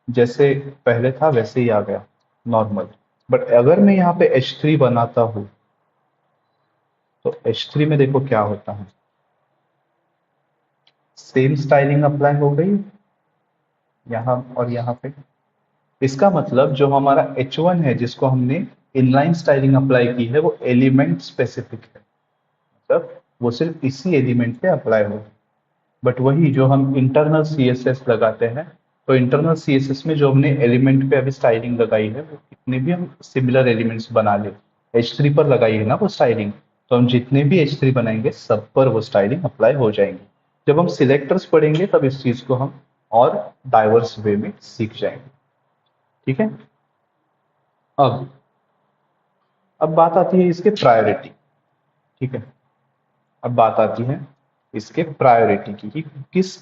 A: जैसे पहले था वैसे ही आ गया नॉर्मल। बट अगर मैं यहाँ पे H3 बनाता हूँ, तो H3 में देखो क्या होता है, सेम स्टाइलिंग अप्लाई हो गई यहाँ और यहाँ पे। इसका मतलब जो हमारा H1 है जिसको हमने इनलाइन स्टाइलिंग अप्लाई की है, वो एलिमेंट स्पेसिफिक है, मतलब वो सिर्फ इसी एलिमेंट पे अप्लाई होगा। बट वही जो हम इंटरनल सीएसएस लगाते हैं, तो इंटरनल सीएसएस में जो हमने एलिमेंट पे अभी स्टाइलिंग लगाई है, वो कितने भी हम सिमिलर एलिमेंट्स बना ले, H3 पर लगाई है ना वो स्टाइलिंग, तो हम जितने भी H3 बनाएंगे सब पर वो स्टाइलिंग अप्लाई हो जाएंगे। जब हम सिलेक्टर्स पढ़ेंगे तब इस चीज को हम और डाइवर्स वे में सीख जाएंगे। ठीक है। अब अब बात आती है इसके प्रायोरिटी। ठीक है, अब बात आती है इसके प्रायोरिटी की कि किस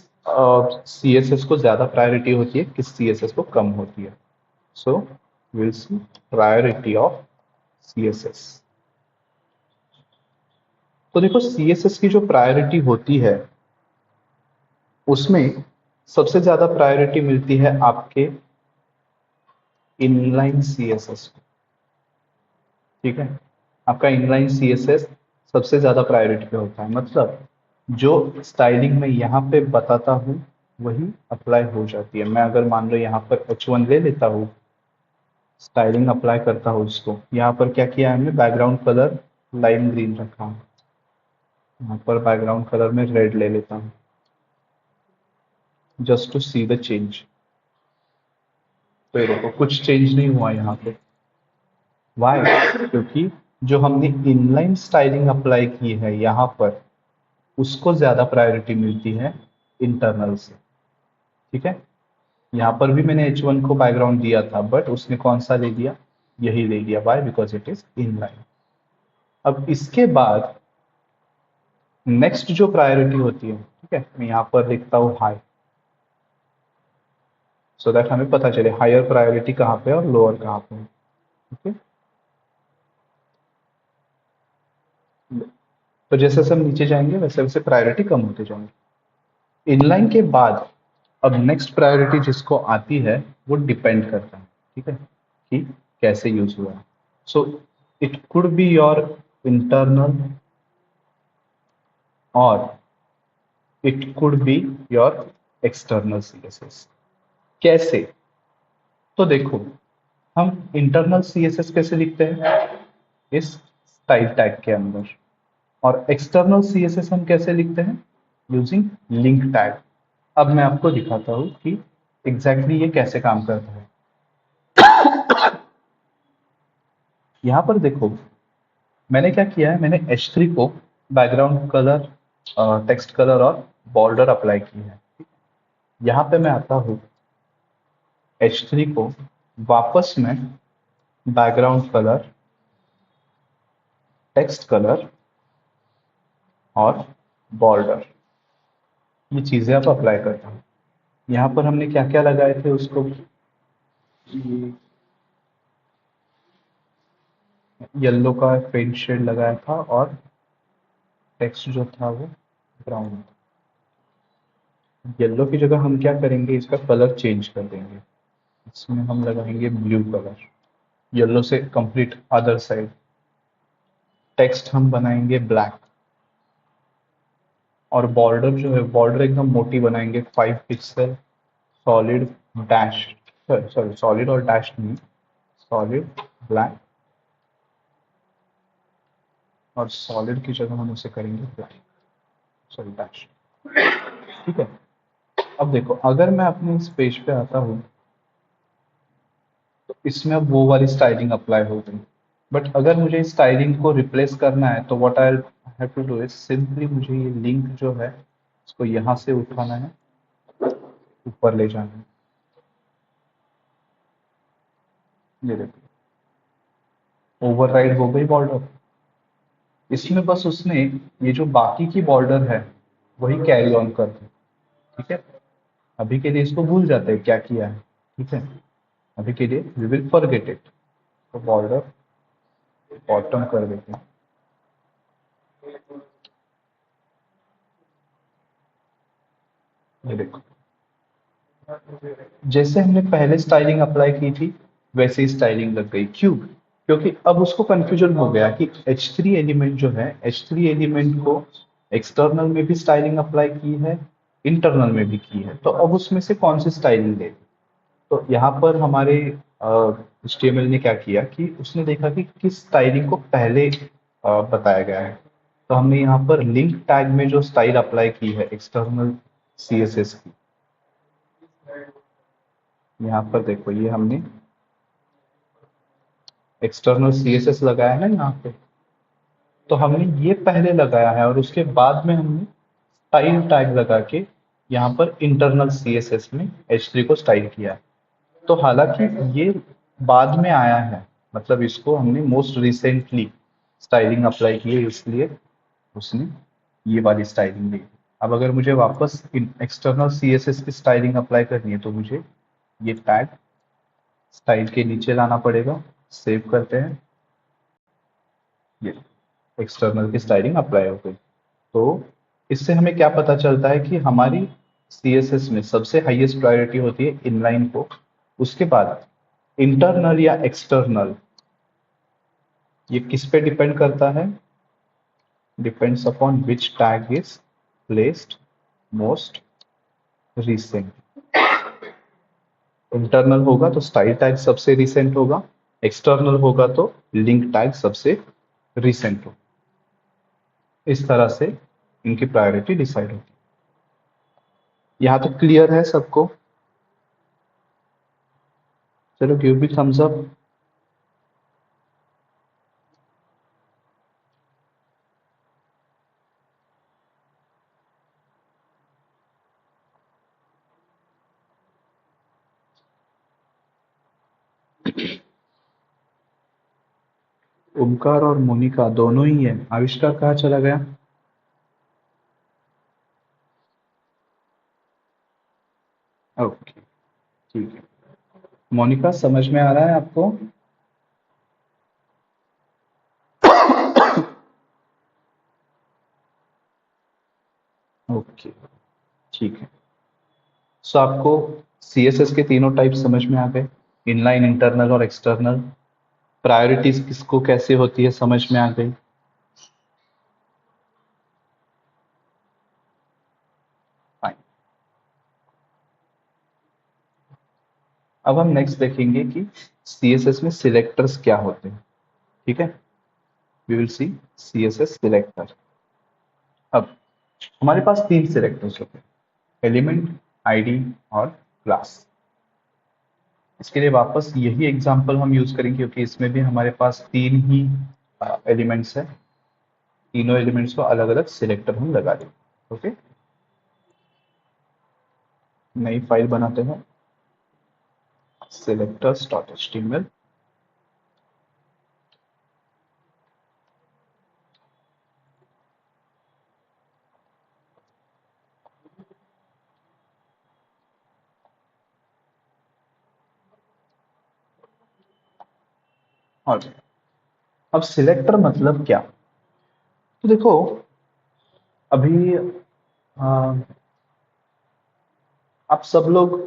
A: सीएसएस को ज्यादा प्रायोरिटी होती है, किस सीएसएस को कम होती है। So will see priority of CSS. तो देखो सीएसएस की जो प्रायोरिटी होती है उसमें सबसे ज्यादा प्रायोरिटी मिलती है आपके इनलाइन सीएसएस को। ठीक है, आपका इनलाइन सीएसएस सबसे ज्यादा प्रायोरिटी पे होता है, मतलब जो स्टाइलिंग में यहाँ पे बताता हूँ वही अप्लाई हो जाती है। मैं अगर मान लो यहाँ पर H1 ले लेता हूँ, स्टाइलिंग अप्लाई करता हूँ उसको, यहाँ पर क्या किया है हमने, बैकग्राउंड कलर लाइम ग्रीन रखा है, यहाँ पर बैकग्राउंड कलर में रेड ले लेता हूँ, just to see the change. तो ये देखो कुछ चेंज नहीं हुआ यहाँ पे। वाई? क्योंकि जो हमने इनलाइन स्टाइलिंग अप्लाई की है यहाँ पर, उसको ज्यादा प्रायोरिटी मिलती है इंटरनल से। ठीक है, यहाँ पर भी मैंने H1 को बैकग्राउंड दिया था, बट उसने कौन सा ले लिया, यही ले लिया। Why? Because it is inline. अब इसके बाद नेक्स्ट जो प्रायोरिटी होती है, ठीक है, मैं यहाँ पर लिखता हूँ हाई, सो दैट हमें पता चले हायर प्रायोरिटी कहाँ पे और लोअर कहाँ पे है। ठीक है, तो जैसे जैसे हम नीचे जाएंगे वैसे वैसे प्रायोरिटी कम होते जाएंगे। इनलाइन के बाद अब नेक्स्ट प्रायोरिटी जिसको आती है वो डिपेंड करता है, ठीक है, कि कैसे यूज हुआ है। So it could be your internal or it could be your external CSS. कैसे? तो देखो, हम इंटरनल सीएसएस कैसे लिखते हैं, इस स्टाइल टैग के अंदर, और एक्सटर्नल सीएसएस हम कैसे लिखते हैं, यूजिंग लिंक टैग। अब मैं आपको दिखाता हूं कि एग्जैक्टली ये कैसे काम करता है। यहां पर देखो, मैंने क्या किया है, मैंने H3 को बैकग्राउंड कलर, टेक्स्ट कलर और बॉर्डर अप्लाई की है। यहाँ पे मैं आता हूँ, H3 को वापस में बैकग्राउंड कलर, टेक्स्ट कलर और बॉर्डर, ये चीजें आप अप्लाई करता हूँ। यहाँ पर हमने क्या क्या लगाए थे उसको, ये येलो का पेंट शेड लगाया था और टेक्स्ट जो था वो ब्राउन। येलो की जगह हम क्या करेंगे, इसका कलर चेंज कर देंगे। इसमें हम लगाएंगे ब्लू कलर, येलो से कंप्लीट अदर साइड। टेक्स्ट हम बनाएंगे ब्लैक, और बॉर्डर जो है, बॉर्डर एकदम मोटी बनाएंगे, 5 pixel solid dash, sorry solid और डैश नहीं, सॉलिड ब्लैक, और सॉलिड की जगह हम उसे करेंगे ब्लैक, सॉरी डैश। ठीक है। अब देखो, अगर मैं अपने इस पेज पे आता हूँ तो इसमें अब वो वाली स्टाइलिंग अप्लाई हो गई। बट अगर मुझे इस स्टाइलिंग को रिप्लेस करना है तो what I have to do is simply, मुझे ये लिंक जो है इसको यहाँ से उठाना है, ऊपर ले जाना है। ये देखो, ओवरराइड हो गई बॉर्डर। इसमें बस उसने ये जो बाकी की बॉर्डर है वही कैरी ऑन कर दी। ठीक है। अभी के लिए इसको भूल जाते हैं क्या किया है। ठीक है। अभी के लिए वी विल फॉरगेट इट। तो बॉर्डर बॉटम कर देते हैं। ये देखो, जैसे हमने पहले स्टाइलिंग अप्लाई की थी वैसे ही स्टाइलिंग लग गई। क्यों? क्योंकि अब उसको कंफ्यूजन हो गया कि H3 एलिमेंट जो है, H3 एलिमेंट को एक्सटर्नल में भी स्टाइलिंग अप्लाई की है, इंटरनल में भी की है, तो अब उसमें से कौन सी स्टाइलिंग ले। तो यहाँ पर हमारे HTML ने क्या किया कि उसने देखा कि किस स्टाइलिंग को पहले बताया गया है। तो हमने यहाँ पर लिंक टैग में जो स्टाइल अप्लाई की है एक्सटर्नल CSS की, यहाँ पर देखो, ये हमने एक्सटर्नल CSS लगाया है ना यहाँ पे। तो हमने ये पहले लगाया है और उसके बाद में हमने स्टाइल टैग लगा के यहाँ पर इंटरनल CSS में H3 को स्टाइल किया है। तो हालांकि ये बाद में आया है, मतलब इसको हमने मोस्ट रिसेंटली स्टाइलिंग अप्लाई की है, इसलिए उसने ये वाली स्टाइलिंग दी। अब अगर मुझे वापस एक्सटर्नल CSS की स्टाइलिंग अप्लाई करनी है तो मुझे ये टैग स्टाइल के नीचे लाना पड़ेगा। सेव करते हैं, ये एक्सटर्नल की स्टाइलिंग अप्लाई हो गई। तो इससे हमें क्या पता चलता है कि हमारी CSS में सबसे हाईएस्ट प्रायोरिटी होती है इनलाइन को, उसके बाद इंटरनल या एक्सटर्नल, ये किस पे डिपेंड करता है, depends upon which tag is placed most recent. Internal होगा तो स्टाइल टैग सबसे रिसेंट होगा, एक्सटर्नल होगा तो लिंक टैग सबसे रिसेंट होगा। इस तरह से इनकी प्रायोरिटी डिसाइड होती है। यहाँ तक क्लियर है सबको? चलो give me thumbs up. Omkar और मोनिका दोनों ही है, आविष्कार कहाँ चला गया? ओके, ठीक है। मोनिका समझ में आ रहा है आपको? ओके, ठीक है। सो आपको CSS के तीनों टाइप समझ में आ गए, इनलाइन, इंटरनल और एक्सटर्नल। प्रायोरिटीज किसको कैसे होती है समझ में आ गई। फाइन। अब हम नेक्स्ट देखेंगे कि CSS में सिलेक्टर्स क्या होते हैं। ठीक है, we will see CSS selector. अब हमारे पास तीन सिलेक्टर्स होते हैं, एलिमेंट, आईडी और क्लास। इसके लिए वापस यही एग्जांपल हम यूज करेंगे क्योंकि इसमें भी हमारे पास तीन ही एलिमेंट्स है। तीनों एलिमेंट्स को अलग अलग सिलेक्टर हम लगा देंगे। ओके, नई फाइल बनाते हैं, selectors.html। और अब सिलेक्टर मतलब क्या? तो देखो, अभी आप सब लोग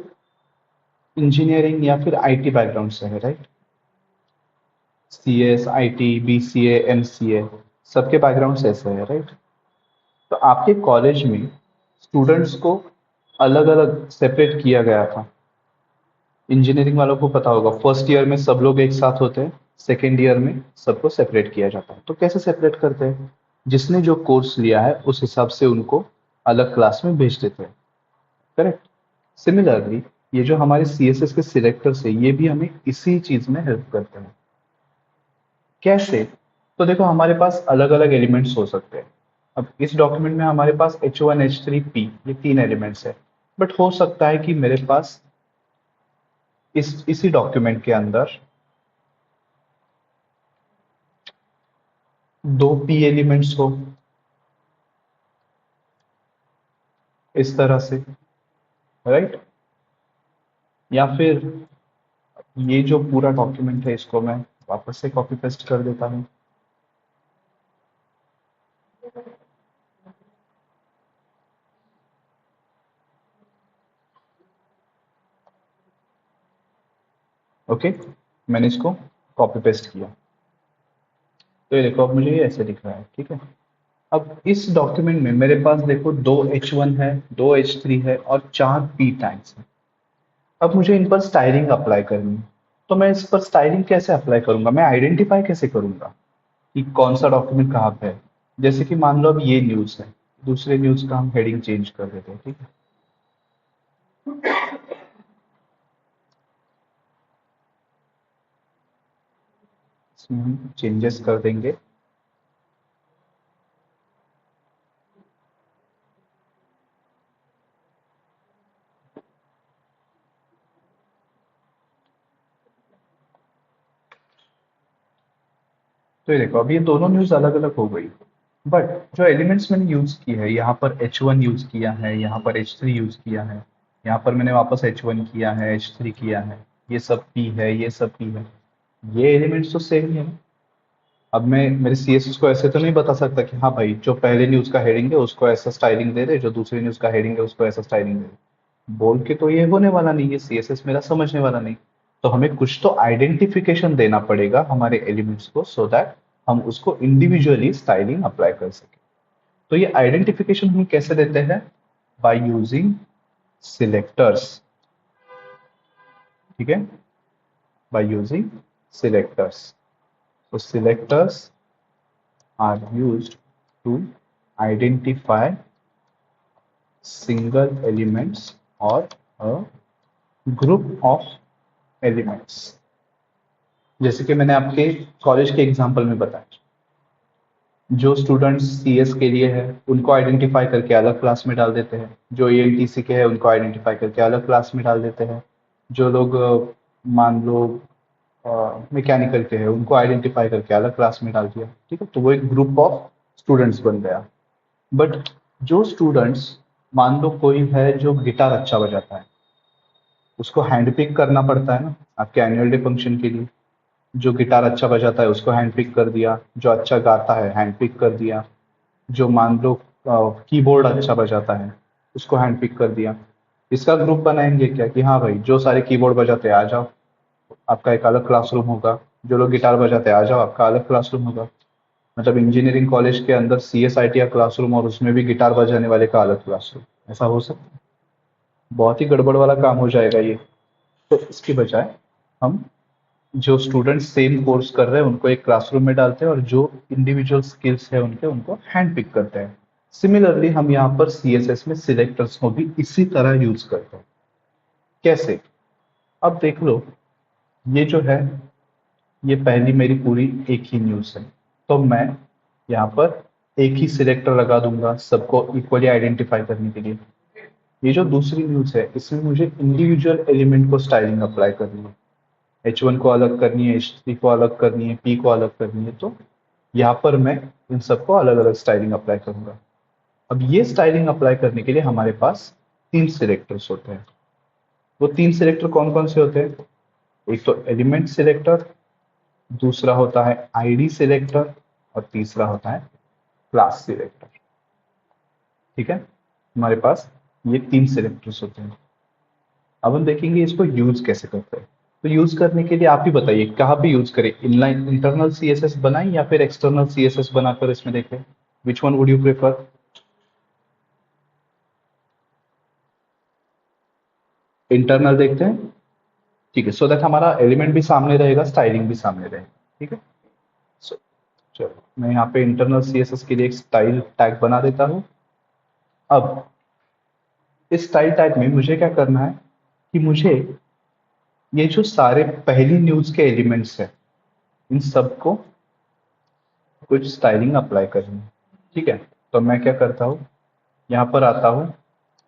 A: इंजीनियरिंग या फिर आईटी बैकग्राउंड से है, right? CS, IT, BCA, MCA, सबके बैकग्राउंड से ऐसे है, राइट? तो आपके कॉलेज में स्टूडेंट्स को अलग अलग सेपरेट किया गया था। इंजीनियरिंग वालों को पता होगा, फर्स्ट ईयर में सब लोग एक साथ होते हैं, सेकेंड ईयर में सबको सेपरेट किया जाता है। तो कैसे सेपरेट करते हैं? जिसने जो कोर्स लिया है उस हिसाब से उनको अलग क्लास में भेज देते हैं, करेक्ट? सिमिलरली ये जो हमारे सीएसएस के सिलेक्टर्स है, ये भी हमें इसी चीज में हेल्प करते हैं। कैसे? तो देखो, हमारे पास अलग अलग एलिमेंट्स हो सकते हैं। अब इस डॉक्यूमेंट में हमारे पास H1, H3, P, ये तीन एलिमेंट्स है। बट हो सकता है कि मेरे पास इसी डॉक्यूमेंट के अंदर दो P एलिमेंट्स हो, इस तरह से, राइट? या फिर ये जो पूरा डॉक्यूमेंट है इसको मैं वापस से कॉपी पेस्ट कर देता हूँ। ओके, मैंने इसको कॉपी पेस्ट किया। तो ये देखो, अब मुझे ये ऐसे दिख रहा है, ठीक है? अब इस डॉक्यूमेंट में मेरे पास देखो दो H1 है, दो H3 है और चार P टैग्स है। अब मुझे इन पर स्टाइलिंग अप्लाई करनी है। तो मैं इस पर स्टाइलिंग कैसे अप्लाई करूंगा? मैं आइडेंटिफाई कैसे करूंगा कि कौन सा डॉक्यूमेंट कहाँ पे है? जैसे कि मान लो अब ये न्यूज़ है, दूसरे न्यूज़ का हम हेडिंग चेंज कर देते हैं, ठीक है? इसमें हम चेंजेस कर देंगे। तो ये देखो, अब ये दोनों न्यूज़ अलग अलग हो गई। बट जो एलिमेंट्स मैंने यूज की है, यहाँ पर H1 यूज किया है, यहाँ पर H3 यूज किया है, यहाँ पर मैंने वापस H1 किया है, H3 किया है, ये सब P है, ये सब P है। ये एलिमेंट्स तो सेम ही है ना। अब मैं मेरे CSS को ऐसे तो नहीं बता सकता कि हाँ भाई, जो पहले न्यूज का हेडिंग है उसको ऐसा स्टाइलिंग दे दे, जो दूसरी न्यूज का हेडिंग है उसको ऐसा स्टाइलिंग दे दे। बोल के तो ये होने वाला नहीं है, CSS मेरा समझने वाला नहीं। तो हमें कुछ तो आइडेंटिफिकेशन देना पड़ेगा हमारे एलिमेंट्स को, सो दैट हम उसको इंडिविजुअली स्टाइलिंग अप्लाई कर सकें। तो ये आइडेंटिफिकेशन हम कैसे देते हैं? बाय यूजिंग सिलेक्टर्स, ठीक है? By using selectors. So selectors are used to identify single elements or a group of elements। जैसे कि मैंने आपके कॉलेज के एग्जांपल में बताया, जो स्टूडेंट्स सीएस के लिए है उनको आइडेंटिफाई करके अलग क्लास में डाल देते हैं, जो ELTC के है उनको आइडेंटिफाई करके अलग क्लास में डाल देते हैं, जो लोग मान लो मैकेनिकल के है उनको आइडेंटिफाई करके अलग क्लास में डाल दिया, ठीक है? तो वो एक ग्रुप ऑफ स्टूडेंट्स बन गया। बट जो स्टूडेंट्स, मान लो कोई है जो गिटार अच्छा बजाता है, उसको हैंड पिक करना पड़ता है ना आपके एनुअल डे फंक्शन के लिए। जो गिटार अच्छा बजाता है उसको हैंड पिक कर दिया, जो अच्छा गाता है हैंड पिक कर दिया, जो मान लो कीबोर्ड अच्छा बजाता है उसको हैंड पिक कर दिया। इसका ग्रुप बनाएंगे क्या कि हाँ भाई, जो सारे कीबोर्ड बजाते हैं आ जाओ, आपका एक अलग क्लासरूम होगा। जो लोग गिटार बजाते हैं आ जाओ, आपका अलग क्लासरूम होगा। मतलब इंजीनियरिंग कॉलेज के अंदर CSIT का क्लासरूम और उसमें भी गिटार बजाने वाले का अलग क्लासरूम, ऐसा हो सकता है? बहुत ही गड़बड़ वाला काम हो जाएगा ये। तो इसकी बजाय हम जो स्टूडेंट्स सेम कोर्स कर रहे हैं उनको एक क्लासरूम में डालते हैं और जो इंडिविजुअल स्किल्स है उनके उनको हैंड पिक करते हैं। सिमिलरली हम यहाँ पर CSS में सिलेक्टर्स को भी इसी तरह यूज करते हैं। कैसे? अब देख लो, ये जो है, ये पहली मेरी पूरी एक ही न्यूज़ है। तो मैं यहाँ पर एक ही सिलेक्टर लगा दूंगा सबको इक्वली आइडेंटिफाई करने के लिए। ये जो दूसरी न्यूज़ है इसमें मुझे इंडिविजुअल एलिमेंट को स्टाइलिंग अप्लाई करनी है। H1 को अलग करनी है, H3 को अलग करनी है, P को अलग करनी है। तो यहाँ पर मैं इन सबको अलग अलग स्टाइलिंग अप्लाई करूंगा। अब ये स्टाइलिंग अप्लाई करने के लिए हमारे पास तीन सिलेक्टर्स होते हैं। वो तीन सिलेक्टर कौन कौन से होते हैं? एक तो एलिमेंट सिलेक्टर, दूसरा होता है आईडी सिलेक्टर और तीसरा होता है क्लास सिलेक्टर, ठीक है? हमारे पास ये तीन सिलेक्टर्स होते हैं। अब हम देखेंगे इसको यूज कैसे करते हैं। तो यूज करने के लिए आप ही बताइए कहाँ पे यूज करें, इनलाइन इंटरनल सीएसएस बनाएं या फिर एक्सटर्नल सीएसएस बनाकर इसमें देखें, which one would you prefer? Internal देखते हैं, ठीक है, सो दैट हमारा एलिमेंट भी सामने रहेगा, स्टाइलिंग भी सामने रहेगा, ठीक है। सो चलो मैं यहाँ पे इंटरनल सीएसएस के लिए एक स्टाइल टैग बना देता हूँ। अब इस स्टाइल टैग में मुझे क्या करना है कि मुझे ये जो सारे पहली न्यूज के एलिमेंट्स हैं इन सबको कुछ स्टाइलिंग अप्लाई करनी है, ठीक है। तो मैं क्या करता हूँ, यहाँ पर आता हूँ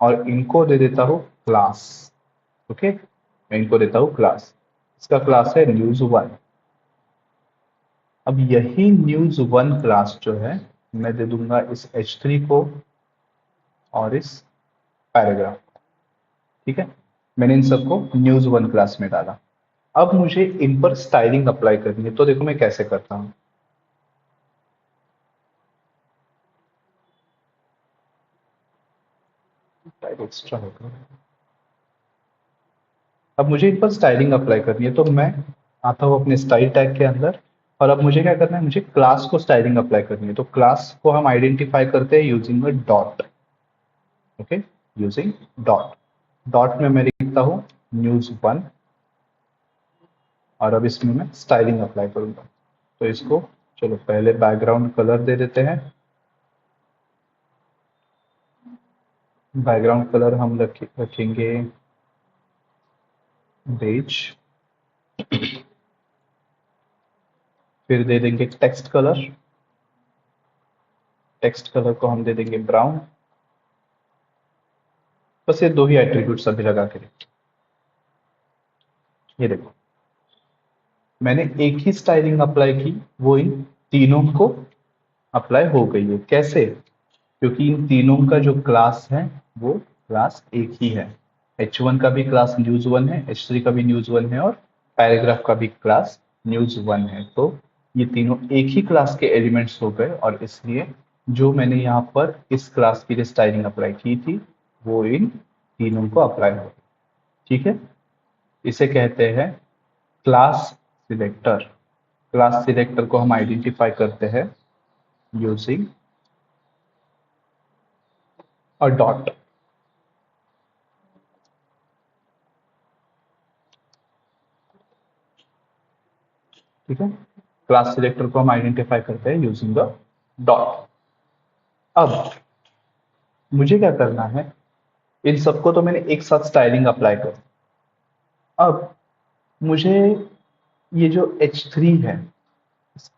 A: और इनको दे देता हूँ क्लास। ओके, मैं इनको देता हूँ क्लास, इसका क्लास है न्यूज वन। अब यही न्यूज वन क्लास जो है मैं दे दूंगा इस H3 को और इस पैराग्राफ, ठीक है। मैंने इन सबको न्यूज वन क्लास में डाला। अब मुझे इन पर स्टाइलिंग अप्लाई करनी है, तो देखो मैं कैसे करता हूँ। एक्स्ट्रा होगा। अब मुझे इन पर स्टाइलिंग अप्लाई करनी है, तो मैं आता हूँ अपने स्टाइल टैग के अंदर, और अब मुझे क्या करना है, मुझे क्लास को स्टाइलिंग अप्लाई करनी है। तो क्लास को हम आइडेंटिफाई करते हैं using a dot. Okay, using dot. Dot में मैं लिखता हूँ न्यूज वन, और अब इसमें मैं स्टाइलिंग अप्लाई करूंगा। तो इसको चलो पहले बैकग्राउंड कलर दे देते हैं। बैकग्राउंड कलर हम रखेंगे बेज। फिर दे देंगे टेक्स्ट कलर, टेक्स्ट कलर को हम दे देंगे ब्राउन। बस ये दो ही एट्रीब्यूट्स अभी लगा के रखें। ये देखो मैंने एक ही स्टाइलिंग अप्लाई की, वो इन तीनों को अप्लाई हो गई है। कैसे? क्योंकि इन तीनों का जो क्लास है वो क्लास एक ही है। H1 का भी क्लास न्यूज वन है, H3 का भी न्यूज वन है, और पैराग्राफ का भी क्लास न्यूज वन है। तो ये तीनों एक ही क्लास के एलिमेंट्स हो गए, और इसलिए जो मैंने यहाँ पर इस क्लास के लिए स्टाइलिंग अप्लाई की थी वो इन तीनों को अप्लाई हो, ठीक है। इसे कहते हैं क्लास सिलेक्टर। क्लास सिलेक्टर को हम आइडेंटिफाई करते हैं यूजिंग अ डॉट। ठीक है, क्लास सिलेक्टर को हम आइडेंटिफाई करते हैं यूजिंग द डॉट। अब मुझे क्या करना है, इन सबको तो मैंने एक साथ स्टाइलिंग अप्लाई कर, अब मुझे ये जो H3 है,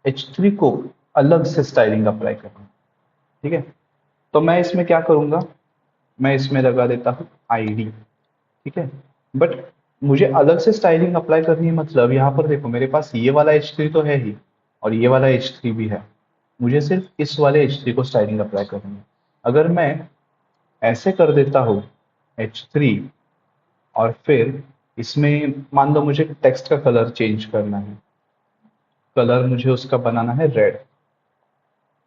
A: H3 को अलग से स्टाइलिंग अप्लाई करना है, ठीक है। तो मैं इसमें क्या करूंगा, मैं इसमें लगा देता हूँ आईडी, ठीक है। बट मुझे अलग से स्टाइलिंग अप्लाई करनी है, मतलब यहाँ पर देखो मेरे पास ये वाला H3 तो है ही, और ये वाला H3 भी है। मुझे सिर्फ इस वाले H3 को स्टाइलिंग अप्लाई करनी है। अगर मैं ऐसे कर देता हूँ H3, और फिर इसमें मान लो मुझे टेक्स्ट का कलर चेंज करना है, कलर मुझे उसका बनाना है रेड,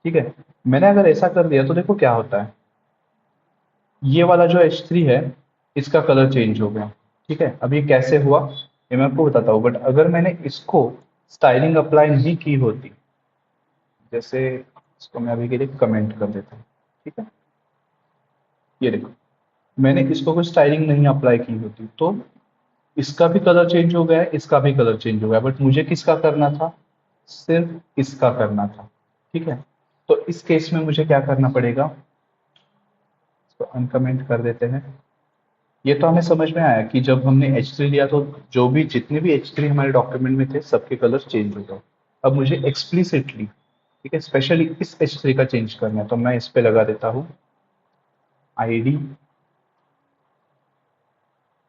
A: ठीक है। मैंने अगर ऐसा कर दिया तो देखो क्या होता है, ये वाला जो H3 है इसका कलर चेंज हो गया, ठीक है। अब ये कैसे हुआ ये मैं आपको बताता हूँ, बट अगर मैंने इसको स्टाइलिंग अप्लाई नहीं की होती, जैसे इसको मैं अभी के लिए कमेंट कर देता हूँ, ठीक है। ये देखो मैंने इसको कोई स्टाइलिंग नहीं अप्लाई की होती तो इसका भी कलर चेंज हो गया है, इसका भी कलर चेंज हो गया, बट मुझे किसका करना था, सिर्फ इसका करना था, ठीक है। तो इस केस में मुझे क्या करना पड़ेगा, इसको अनकमेंट कर देते हैं। ये तो हमें समझ में आया कि जब हमने H3 लिया तो जो भी जितने भी H3 हमारे डॉक्यूमेंट में थे सबके कलर चेंज हो गए। अब मुझे एक्सप्लिसिटली, ठीक है, स्पेशली इस H3 का चेंज करना है, तो मैं इस पे लगा देता हूँ ID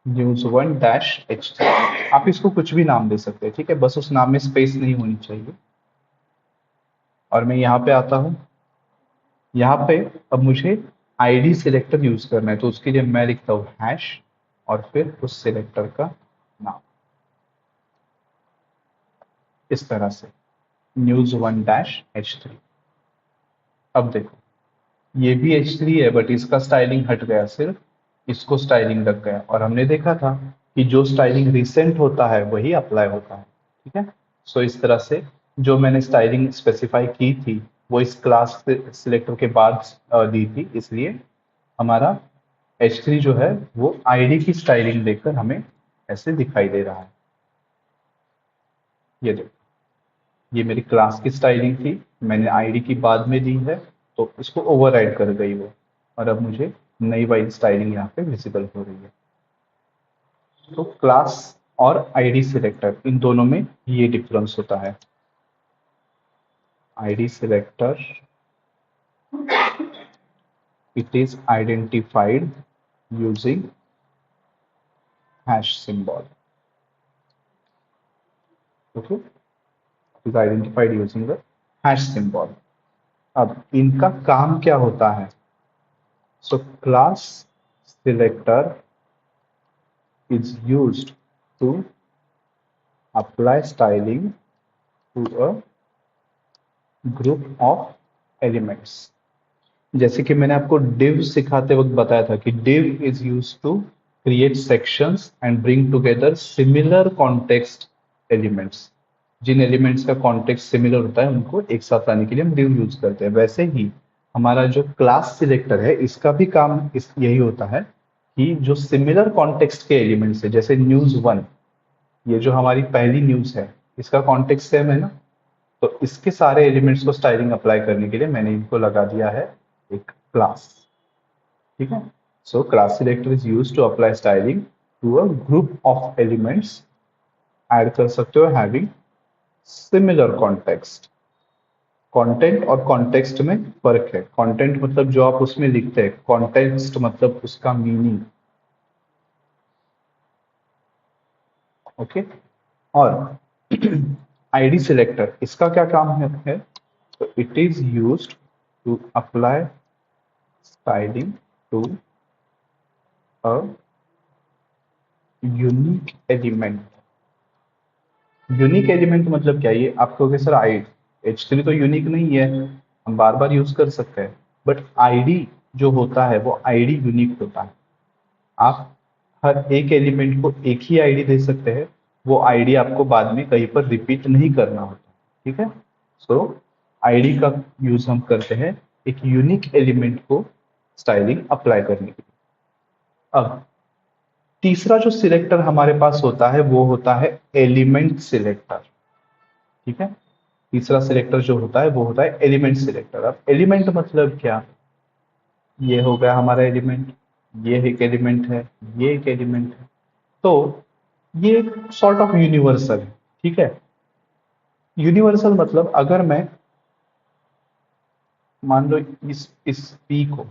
A: news one dash H3। आप इसको कुछ भी नाम दे सकते हैं, ठीक है, बस उस नाम में स्पेस नहीं होनी चाहिए। और मैं यहाँ पे आता हूँ, यहाँ पे अब मुझे आईडी सिलेक्टर यूज करना है, तो उसके लिए मैं लिखता हूँ हैश और फिर उस सिलेक्टर का नाम, इस तरह से न्यूज वन डैश H3। अब देखो ये भी H3 है बट इसका स्टाइलिंग हट गया सिर्फ इसको स्टाइलिंग लग गया, और हमने देखा था कि जो स्टाइलिंग रिसेंट होता है वही अप्लाई होता है। ठीक है। सो इस तरह से जो मैंने स्टाइलिंग स्पेसिफाई की थी वो इस क्लास सिलेक्टर के बाद दी थी, इसलिए हमारा H3 जो है वो आईडी की स्टाइलिंग देखकर हमें ऐसे दिखाई दे रहा है। ये देखो, ये मेरी क्लास की स्टाइलिंग थी, मैंने आईडी की बाद में दी है, तो इसको ओवरराइड कर गई वो, और अब मुझे नई वाली स्टाइलिंग यहाँ पे विजिबल हो रही है। तो क्लास और आईडी सिलेक्टर इन दोनों में ये डिफरेंस होता है। ID selector, it is identified using hash symbol. Okay, it is identified using the hash symbol. अब इनका काम क्या होता है? So class selector is used to apply styling to a group of elements. जैसे कि मैंने आपको div सिखाते वक्त बताया था कि div is used to create sections and bring together similar context elements. Jin elements का कॉन्टेक्स्ट सिमिलर होता है उनको एक साथ लाने के लिए हम div यूज करते हैं। वैसे ही हमारा जो क्लास सिलेक्टर है इसका भी काम यही होता है कि जो सिमिलर कॉन्टेक्स्ट के एलिमेंट्स है, जैसे न्यूज 1, ये जो हमारी पहली न्यूज है इसका कॉन्टेक्स्ट सेम है ना, तो इसके सारे एलिमेंट्स को स्टाइलिंग अप्लाई करने के लिए मैंने इनको लगा दिया है एक क्लास। ठीक है। So class selector is used to apply styling to a group of elements, add कर सकते हो हैविंग सिमिलर कॉन्टेक्स्ट। कंटेंट और कॉन्टेक्स्ट में फर्क है। कंटेंट मतलब जो आप उसमें लिखते हैं, कॉन्टेक्स्ट मतलब उसका मीनिंग। ओके। और आईडी सिलेक्टर, इसका क्या काम है? तो it is used to apply styling to a unique element. Unique element मतलब क्या? ये आप कहोगे सर H3 तो यूनिक नहीं है, हम बार बार यूज कर सकते हैं, बट आईडी जो होता है वो आईडी यूनिक होता है। आप हर एक एलिमेंट को एक ही आईडी दे सकते हैं, वो आईडी आपको बाद में कहीं पर रिपीट नहीं करना होता। ठीक है। सो आईडी का यूज हम करते हैं एक यूनिक एलिमेंट को स्टाइलिंग अप्लाई करने के लिए। अब तीसरा जो सिलेक्टर हमारे पास होता है वो होता है एलिमेंट सिलेक्टर। ठीक है। तीसरा सिलेक्टर जो होता है वो होता है एलिमेंट सिलेक्टर। अब एलिमेंट मतलब क्या? ये हो गया हमारा एलिमेंट, ये एक एलिमेंट है, ये एक एलिमेंट है, तो ये सॉर्ट ऑफ यूनिवर्सल है। ठीक है। यूनिवर्सल मतलब अगर मैं मान लो इस पी को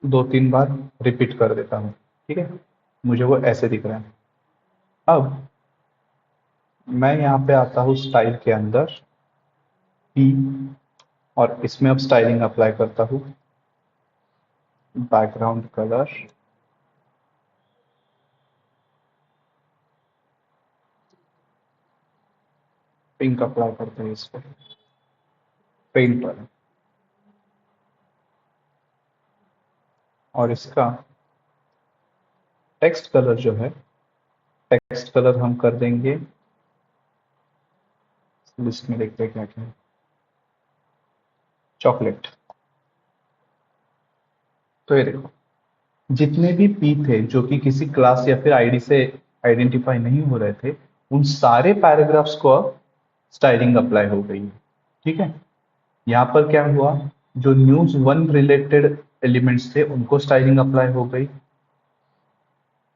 A: दो तीन बार रिपीट कर देता हूं, ठीक है, मुझे वो ऐसे दिख रहा है। अब मैं यहाँ पे आता हूँ स्टाइल के अंदर पी, और इसमें अब स्टाइलिंग अप्लाई करता हूँ। बैकग्राउंड कलर पिंक अप्लाई करते हैं इस पर पेंट पर, और इसका टेक्स्ट कलर जो है, टेक्स्ट कलर हम कर देंगे, लिस्ट में देखते हैं क्या क्या है, चॉकलेट। तो ये देखो, जितने भी पी थे जो कि किसी क्लास या फिर आईडी से आइडेंटिफाई नहीं हो रहे थे, उन सारे पैराग्राफ्स को अब स्टाइलिंग अप्लाई हो गई है। ठीक है। यहाँ पर क्या हुआ, जो न्यूज 1 रिलेटेड एलिमेंट्स थे उनको स्टाइलिंग अप्लाई हो गई।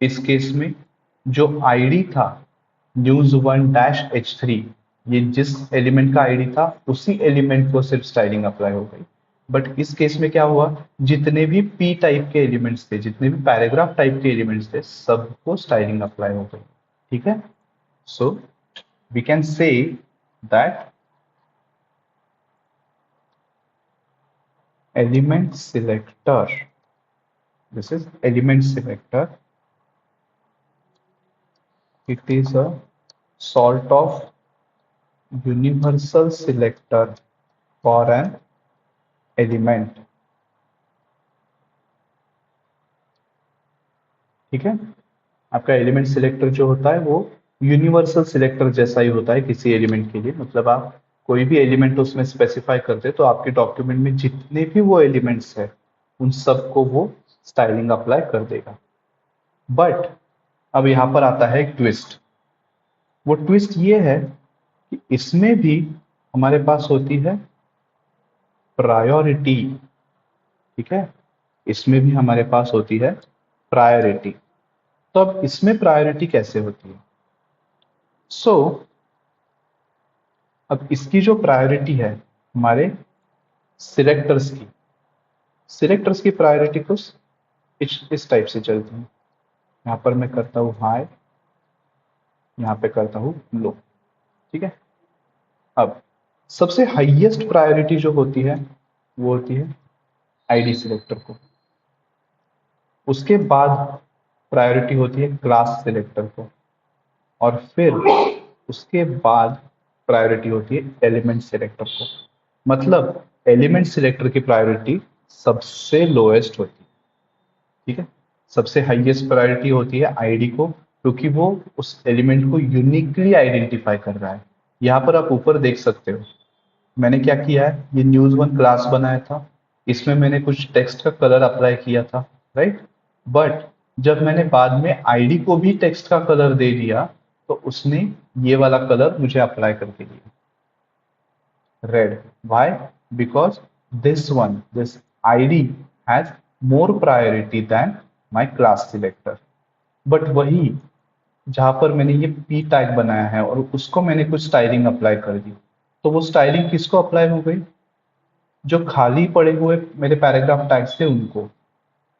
A: इस केस में जो आईडी था News1-H3, ये जिस एलिमेंट का आईडी था उसी एलिमेंट को सिर्फ स्टाइलिंग अप्लाई हो गई। बट इस केस में क्या हुआ, जितने भी पी टाइप के एलिमेंट्स थे, जितने भी पैराग्राफ टाइप के एलिमेंट्स थे, सबको स्टाइलिंग अप्लाई हो गई। ठीक है। So we can say that element selector, this is element selector, it is a sort of universal selector for an element ठीक है। आपका एलिमेंट सिलेक्टर जो होता है वो यूनिवर्सल सिलेक्टर जैसा ही होता है किसी एलिमेंट के लिए। मतलब आप कोई भी एलिमेंट उसमें स्पेसिफाई करते तो आपके डॉक्यूमेंट में जितने भी वो एलिमेंट्स है उन सबको वो स्टाइलिंग अप्लाई कर देगा। बट अब यहां पर आता है एक ट्विस्ट। वो ट्विस्ट ये है कि इसमें भी हमारे पास होती है प्रायोरिटी। ठीक है, इसमें भी हमारे पास होती है प्रायोरिटी। तो अब इसमें प्रायोरिटी कैसे होती है? सो अब इसकी जो प्रायोरिटी है हमारे सिलेक्टर्स की प्रायोरिटी कुछ इस टाइप से चलती है। यहां पर मैं करता हूं हाई, यहां पे करता हूं लो। ठीक है। अब सबसे हाईएस्ट प्रायोरिटी जो होती है वो होती है आईडी सिलेक्टर को। उसके बाद प्रायोरिटी होती है क्लास सिलेक्टर को, और फिर उसके बाद प्रायोरिटी होती है एलिमेंट सिलेक्टर को। मतलब एलिमेंट सिलेक्टर की प्रायोरिटी सबसे लोएस्ट होती है। ठीक है। सबसे हाईएस्ट प्रायोरिटी होती है आईडी को, क्योंकि वो उस एलिमेंट को यूनिकली आइडेंटिफाई कर रहा है। यहाँ पर आप ऊपर देख सकते हो मैंने क्या किया है, ये न्यूज वन क्लास बनाया था, इसमें मैंने कुछ टेक्स्ट का कलर अप्लाई किया था, राइट। बट जब मैंने बाद में आईडी को भी टेक्स्ट का कलर दे दिया तो उसने ये वाला कलर मुझे अप्लाई करके दिया, red. Why? Because this ID has more priority than my class selector. But वही जहां पर मैंने ये पी टैग बनाया है और उसको मैंने कुछ स्टाइलिंग अप्लाई कर दी, तो वो स्टाइलिंग किसको अप्लाई हो गई? जो खाली पड़े हुए मेरे पैराग्राफ टैग्स थे उनको।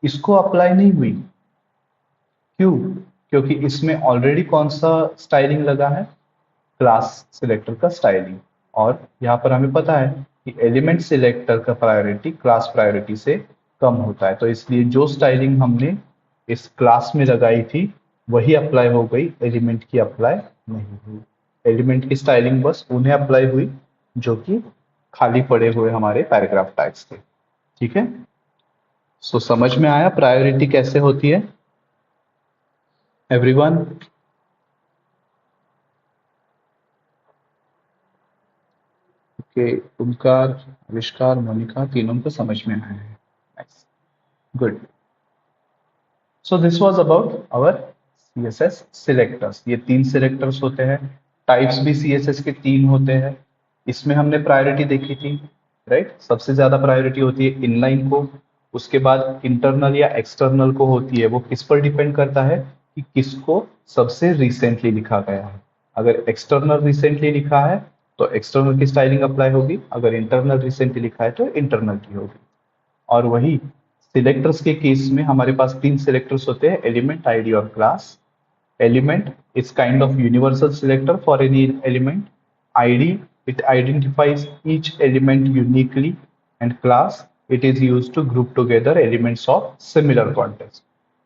A: इसको अप्लाई नहीं हुई। क्यों? क्योंकि इसमें ऑलरेडी कौन सा स्टाइलिंग लगा है? क्लास सिलेक्टर का स्टाइलिंग। और यहाँ पर हमें पता है कि एलिमेंट सिलेक्टर का प्रायोरिटी क्लास प्रायोरिटी से कम होता है, तो इसलिए जो स्टाइलिंग हमने इस क्लास में लगाई थी वही अप्लाई हो गई, एलिमेंट की अप्लाई नहीं हुई। एलिमेंट की स्टाइलिंग बस उन्हें अप्लाई हुई जो कि खाली पड़े हुए हमारे पैराग्राफ टैग्स थे। ठीक है। सो समझ में आया प्रायोरिटी कैसे होती है एवरीवन? ओके, ओमकार, आविष्कार, मोनिका, तीनों को समझ में आया है। Nice, good. So this was about our CSS selectors. ये 3 सिलेक्टर्स होते हैं। टाइप्स भी सीएसएस के 3 होते हैं। इसमें हमने प्रायोरिटी देखी थी, राइट। सबसे ज्यादा प्रायोरिटी होती है इनलाइन को, उसके बाद इंटरनल या एक्सटर्नल को होती है। वो किस पर डिपेंड करता है कि किसको सबसे रिसेंटली लिखा गया है। अगर एक्सटर्नल रिसेंटली लिखा है तो एक्सटर्नल की स्टाइलिंग अप्लाई होगी, अगर इंटरनल रिसेंटली लिखा है तो इंटरनल की होगी। और वही सिलेक्टर्स के केस में हमारे पास 3 सिलेक्टर्स होते हैं, एलिमेंट, आईडी और class. Element is kind of universal selector for any element. ID, it identifies each element uniquely, and class, it is used to group together elements of similar context.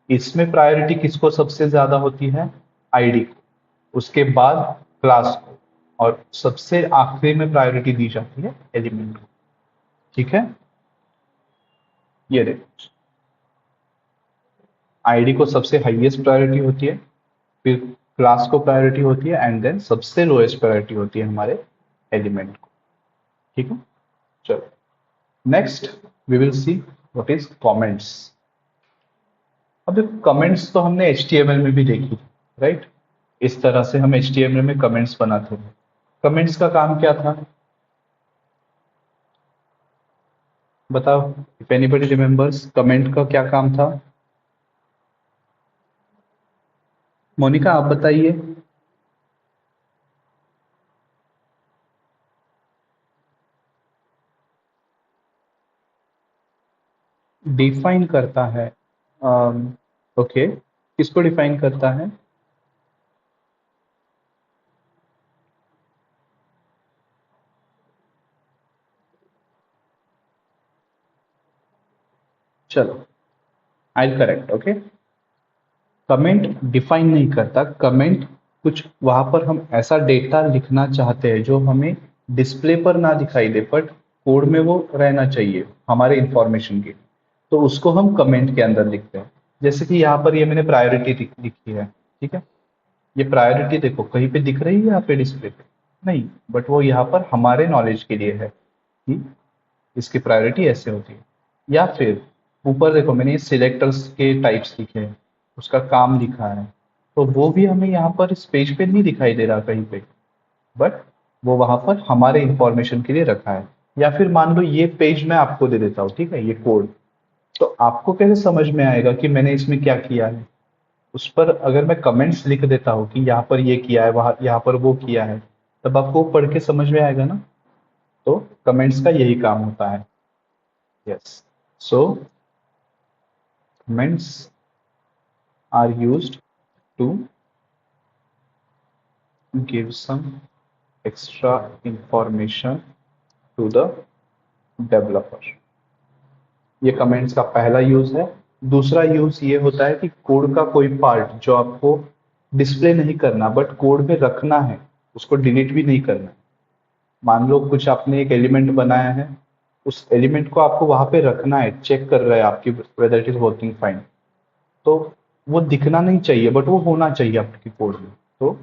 A: इसमें priority किसको सबसे ज्यादा होती है? ID को, उसके बाद क्लास को, और सबसे आखिरी में प्रायोरिटी दी जाती है एलिमेंट को। ठीक है। ये देखो, आईडी को सबसे हाईएस्ट प्रायोरिटी होती है, फिर क्लास को प्रायोरिटी होती है, एंड देन सबसे लोएस्ट प्रायोरिटी होती है हमारे एलिमेंट को। ठीक है। चलो next we will see what is comments. अब कमेंट्स तो हमने HTML में भी देखी, राइट। इस तरह से हम HTML में कमेंट्स बनाते हैं। कमेंट्स का काम क्या था बताओ, इफ एनीबॉडी रिमेंबर्स कमेंट का क्या काम था? मोनिका आप बताइए। डिफाइन करता है, ओके, किसको डिफाइन करता है? चलो आई करेक्ट, ओके। कमेंट डिफाइन नहीं करता। कमेंट कुछ वहां पर हम ऐसा डेटा लिखना चाहते हैं जो हमें डिस्प्ले पर ना दिखाई दे, बट कोड में वो रहना चाहिए हमारे इंफॉर्मेशन के, तो उसको हम कमेंट के अंदर लिखते हैं। जैसे कि यहाँ पर ये मैंने प्रायोरिटी लिखी है, ठीक है। ये प्रायोरिटी देखो कहीं पे दिख रही है यहाँ पे डिस्प्ले पे? नहीं, बट वो यहाँ पर हमारे नॉलेज के लिए है कि इसकी प्रायोरिटी ऐसे होती है। या फिर ऊपर देखो मैंने ये सिलेक्टर्स के टाइप्स लिखे हैं, उसका काम लिखा है, तो वो भी हमें यहाँ पर इस पेज पे नहीं दिखाई दे रहा कहीं पे, बट वो वहां पर हमारे इंफॉर्मेशन के लिए रखा है। या फिर मान लो ये पेज मैं आपको दे देता हूँ, ठीक है, ये कोड, तो आपको कैसे समझ में आएगा कि मैंने इसमें क्या किया है? उस पर अगर मैं कमेंट्स लिख देता हूँ कि यहाँ पर ये किया है, वहां यहाँ पर वो किया है, तब आपको पढ़ के समझ में आएगा ना। तो कमेंट्स का यही काम होता है। Yes, so comments are used to give some extra information to the developer. ये कमेंट्स का पहला यूज है। दूसरा यूज ये होता है कि कोड का कोई पार्ट जो आपको डिस्प्ले नहीं करना बट कोड में रखना है, उसको डिलीट भी नहीं करना है। मान लो कुछ आपने एक एलिमेंट बनाया है, उस एलिमेंट को आपको वहां पे रखना है, चेक कर रहा है आपकी whether it is working fine, तो वो दिखना नहीं चाहिए बट वो होना चाहिए आपकी कोड में। तो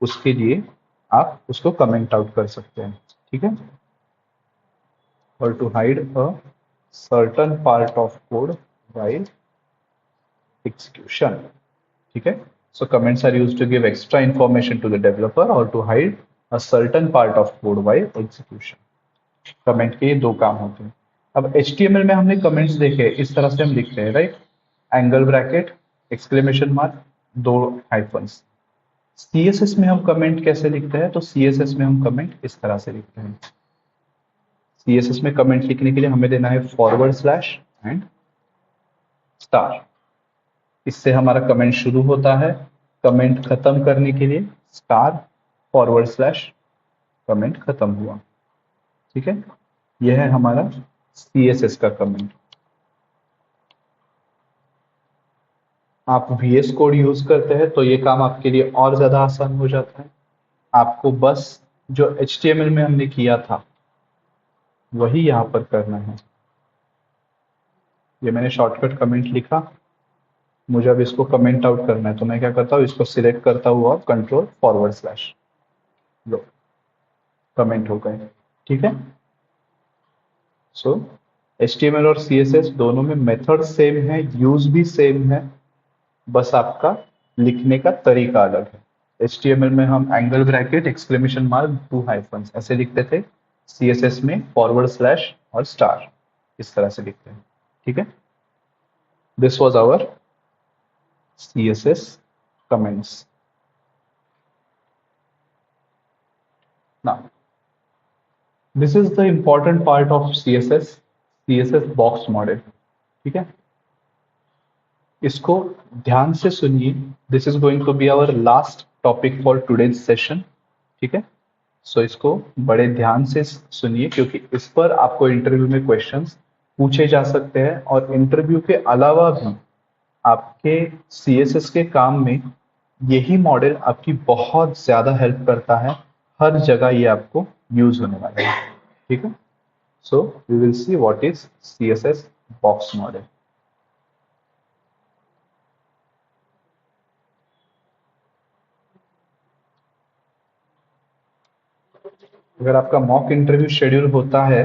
A: उसके लिए आप उसको कमेंट आउट कर सकते हैं, ठीक है। और to hide a certain part of code while execution, ठीक है। So comments are used to give extra information to the developer or to hide a certain part of code while execution. Comment के ये दो काम होते हैं। अब HTML में हमने कमेंट्स देखे, इस तरह से हम लिखते हैं, right, angle bracket, exclamation mark, दो हाइफन्स। CSS में हम कमेंट कैसे लिखते हैं? तो CSS में हम कमेंट इस तरह से लिखते हैं। CSS में कमेंट लिखने के लिए हमें देना है फॉरवर्ड स्लैश एंड स्टार। इससे हमारा कमेंट शुरू होता है, कमेंट खत्म करने के लिए स्टार फॉरवर्ड स्लैश कमेंट खत्म हुआ, ठीक है। यह है हमारा CSS का कमेंट। आप VS कोड यूज करते हैं तो ये काम आपके लिए और ज्यादा आसान हो जाता है। आपको बस जो HTML में हमने किया था वही यहाँ पर करना है। ये मैंने शॉर्टकट कमेंट लिखा, मुझे अब इसको कमेंट आउट करना है, तो मैं क्या करता हूँ, इसको सिलेक्ट करता हुआ कंट्रोल फॉरवर्ड स्लैश, लो कमेंट हो गए, ठीक है। सो HTML और CSS दोनों में मेथड सेम है, यूज भी सेम है, बस आपका लिखने का तरीका अलग है। HTML में हम angle bracket, exclamation mark, two hyphens ऐसे लिखते थे। CSS में फॉरवर्ड स्लैश और स्टार इस तरह से लिखते हैं, ठीक है। This was our CSS comments. Now, this is the important part of CSS box model, ठीक है। इसको ध्यान से सुनिए, this is going to be our last topic for today's session, ठीक है। सो इसको बड़े ध्यान से सुनिए क्योंकि इस पर आपको इंटरव्यू में क्वेश्चंस पूछे जा सकते हैं, और इंटरव्यू के अलावा भी आपके CSS के काम में यही मॉडल आपकी बहुत ज्यादा हेल्प करता है। हर जगह ये आपको यूज होने वाला है, ठीक है। So we will see what is CSS box model. अगर आपका मॉक इंटरव्यू शेड्यूल होता है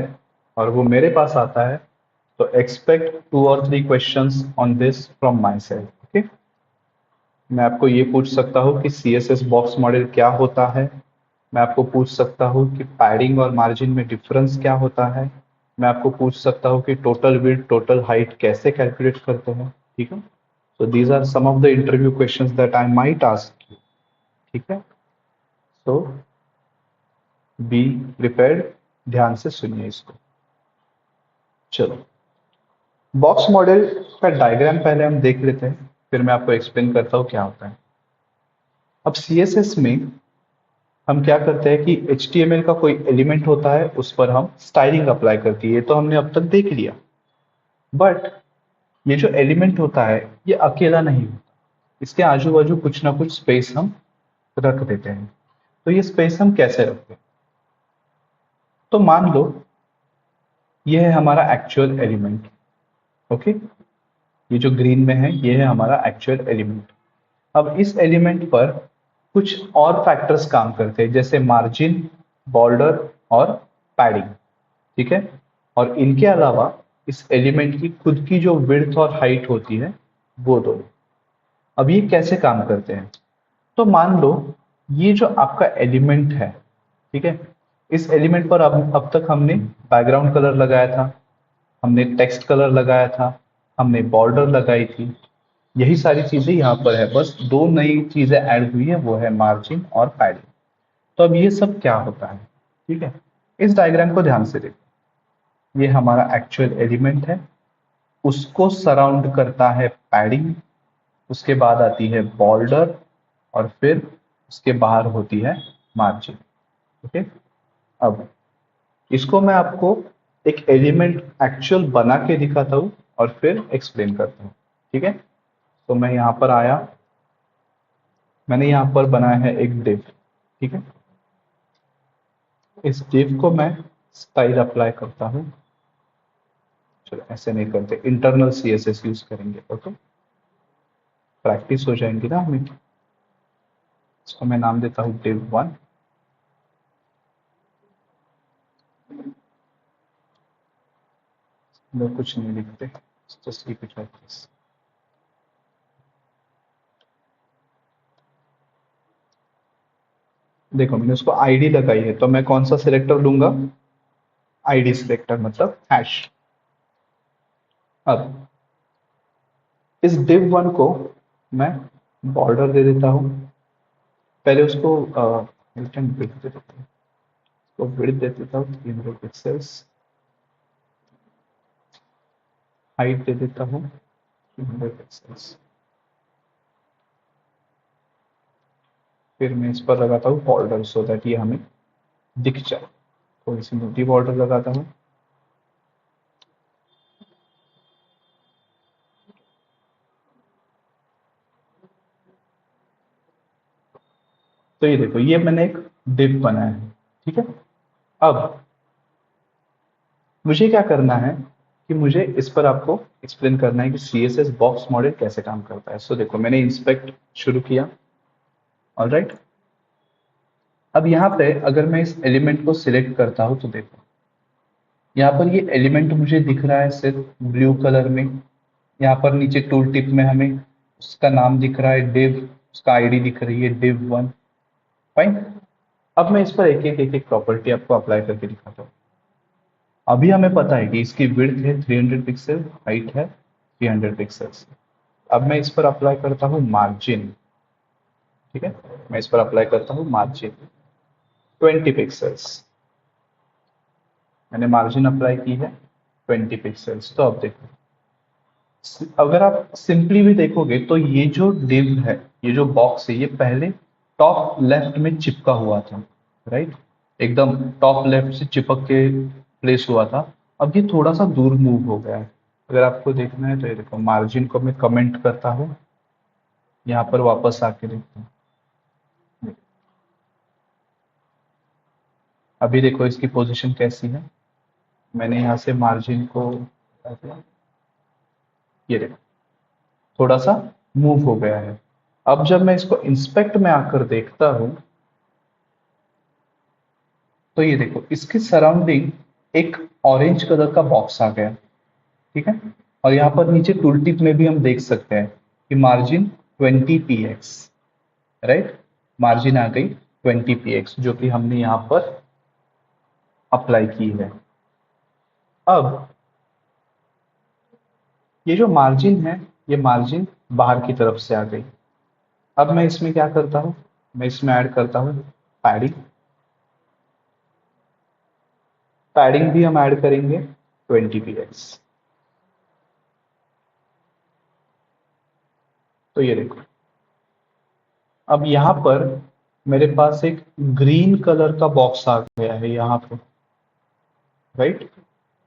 A: और वो मेरे पास आता है तो expect 2 or 3 questions on this from my side, okay. मैं आपको ये पूछ सकता हूँ कि CSS बॉक्स मॉडल क्या होता है, मैं आपको पूछ सकता हूँ कि पैडिंग और मार्जिन में डिफरेंस क्या होता है, मैं आपको पूछ सकता हूँ कि टोटल विड्थ टोटल हाइट कैसे कैलकुलेट करते हैं, ठीक है। So these are some of the interview questions that I might ask you, ठीक है। सो बी प्रिपेयर्ड, ध्यान से सुनिए इसको। चलो, बॉक्स मॉडल का डायग्राम पहले हम देख लेते हैं, फिर मैं आपको एक्सप्लेन करता हूँ क्या होता है। अब CSS में हम क्या करते हैं कि HTML का कोई एलिमेंट होता है, उस पर हम स्टाइलिंग अप्लाई करती है, ये तो हमने अब तक देख लिया। बट ये जो एलिमेंट होता है ये अकेला नहीं होता, इसके आजू बाजू कुछ ना कुछ स्पेस हम रख देते हैं। तो ये स्पेस हम कैसे रखते हैं? तो मान लो ये है हमारा एक्चुअल एलिमेंट, ओके। ये जो ग्रीन में है ये है हमारा एक्चुअल एलिमेंट। अब इस एलिमेंट पर कुछ और फैक्टर्स काम करते हैं, जैसे मार्जिन, बॉर्डर और पैडिंग, ठीक है। और इनके अलावा इस एलिमेंट की खुद की जो विड्थ और हाइट होती है वो दो। अब ये कैसे काम करते हैं? तो मान लो ये जो आपका एलिमेंट है, ठीक है, इस एलिमेंट पर अब तक हमने बैकग्राउंड कलर लगाया था, हमने टेक्स्ट कलर लगाया था, हमने बॉर्डर लगाई थी, यही सारी चीजें यहाँ पर है, बस दो नई चीजें ऐड हुई है, वो है मार्जिन और पैडिंग। तो अब ये सब क्या होता है, ठीक है, इस डायग्राम को ध्यान से देखो। ये हमारा एक्चुअल एलिमेंट है, उसको सराउंड करता है पैडिंग, उसके बाद आती है बॉर्डर और फिर उसके बाहर होती है मार्जिन। ओके, अब इसको मैं आपको एक एलिमेंट एक्चुअल बना के दिखाता हूँ और फिर एक्सप्लेन करता हूँ, ठीक है। तो मैं यहाँ पर आया, मैंने यहाँ पर बनाया है एक डिव, ठीक है। इस डिव को मैं स्टाइल अप्लाई करता हूँ, चलो ऐसे नहीं करते, इंटरनल सीएसएस यूज करेंगे, ओके, प्रैक्टिस हो जाएंगी ना हमें। इसको मैं नाम देता हूँ div1। लोग कुछ नहीं लिखते, just keep it like this. देखो मैंने उसको आईडी लगाई है, तो मैं कौन सा सिलेक्टर लूंगा? आईडी सिलेक्टर, मतलब हैश। अब इस div1 को मैं बॉर्डर दे देता हूँ, पहले उसको विड्थ दे देता हूँ, उसको विड्थ दे देता हूँ 300 पिक्सेल्स, हाइट दे देता हूँ 300 पिक्सेल्स, फिर मैं इस पर लगाता हूँ बॉर्डर सो दैट ये हमें दिख जाए। थोड़ी सी मोटी बॉर्डर लगाता हूँ। तो ये देखो, ये मैंने एक डिव बनाया है, ठीक है। अब मुझे क्या करना है कि मुझे इस पर आपको एक्सप्लेन करना है कि सीएसएस बॉक्स मॉडल कैसे काम करता है। सो देखो मैंने इंस्पेक्ट शुरू किया, ऑलराइट। अब यहाँ पे अगर मैं इस एलिमेंट को सिलेक्ट करता हूँ तो देखो यहाँ पर ये एलिमेंट मुझे दिख रहा है सिर्फ ब्लू कलर में। यहाँ पर नीचे टूल टिप में हमें उसका नाम दिख रहा है डिव, उसका आईडी दिख रही है div1, फाइन। अब मैं इस पर एक एक प्रॉपर्टी आपको अप्लाई करके दिखाता हूँ। अभी हमें पता है कि इसकी विड्थ है 300 पिक्सल, हाइट है 300 पिक्सल्स। अब मैं इस पर अप्लाई करता हूँ मार्जिन, ठीक है, मैं इस पर अप्लाई करता हूँ मार्जिन 20 पिक्सल्स, मैंने मार्जिन अप्लाई की है 20 पिक्सल्स। तो अब देखो, अगर आप सिंपली भी देखोगे तो ये जो डिव है, ये जो बॉक्स है, ये पहले टॉप लेफ्ट में चिपका हुआ था, राइट, एकदम टॉप लेफ्ट से चिपक के प्लेस हुआ था। अब ये थोड़ा सा दूर मूव हो गया है। अगर आपको देखना है तो ये देखो, मार्जिन को मैं कमेंट करता हूँ, यहाँ पर वापस आके देखता हूँ, अभी देखो इसकी पोजीशन कैसी है। मैंने यहाँ से मार्जिन को, ये देखो थोड़ा सा मूव हो गया है। अब जब मैं इसको इंस्पेक्ट में आकर देखता हूं तो ये देखो इसके सराउंडिंग एक ऑरेंज कलर का बॉक्स आ गया, ठीक है। और यहाँ पर नीचे टूल टिप में भी हम देख सकते हैं कि मार्जिन 20 px, राइट, मार्जिन आ गई 20 px जो कि हमने यहाँ पर अप्लाई की है। अब ये जो मार्जिन है, ये मार्जिन बाहर की तरफ से आ गई। अब मैं इसमें क्या करता हूँ, मैं इसमें ऐड करता हूँ पैडिंग, पैडिंग भी हम ऐड करेंगे 20 px। तो ये देखो, अब यहाँ पर मेरे पास एक ग्रीन कलर का बॉक्स आ गया है यहाँ पे, राइट,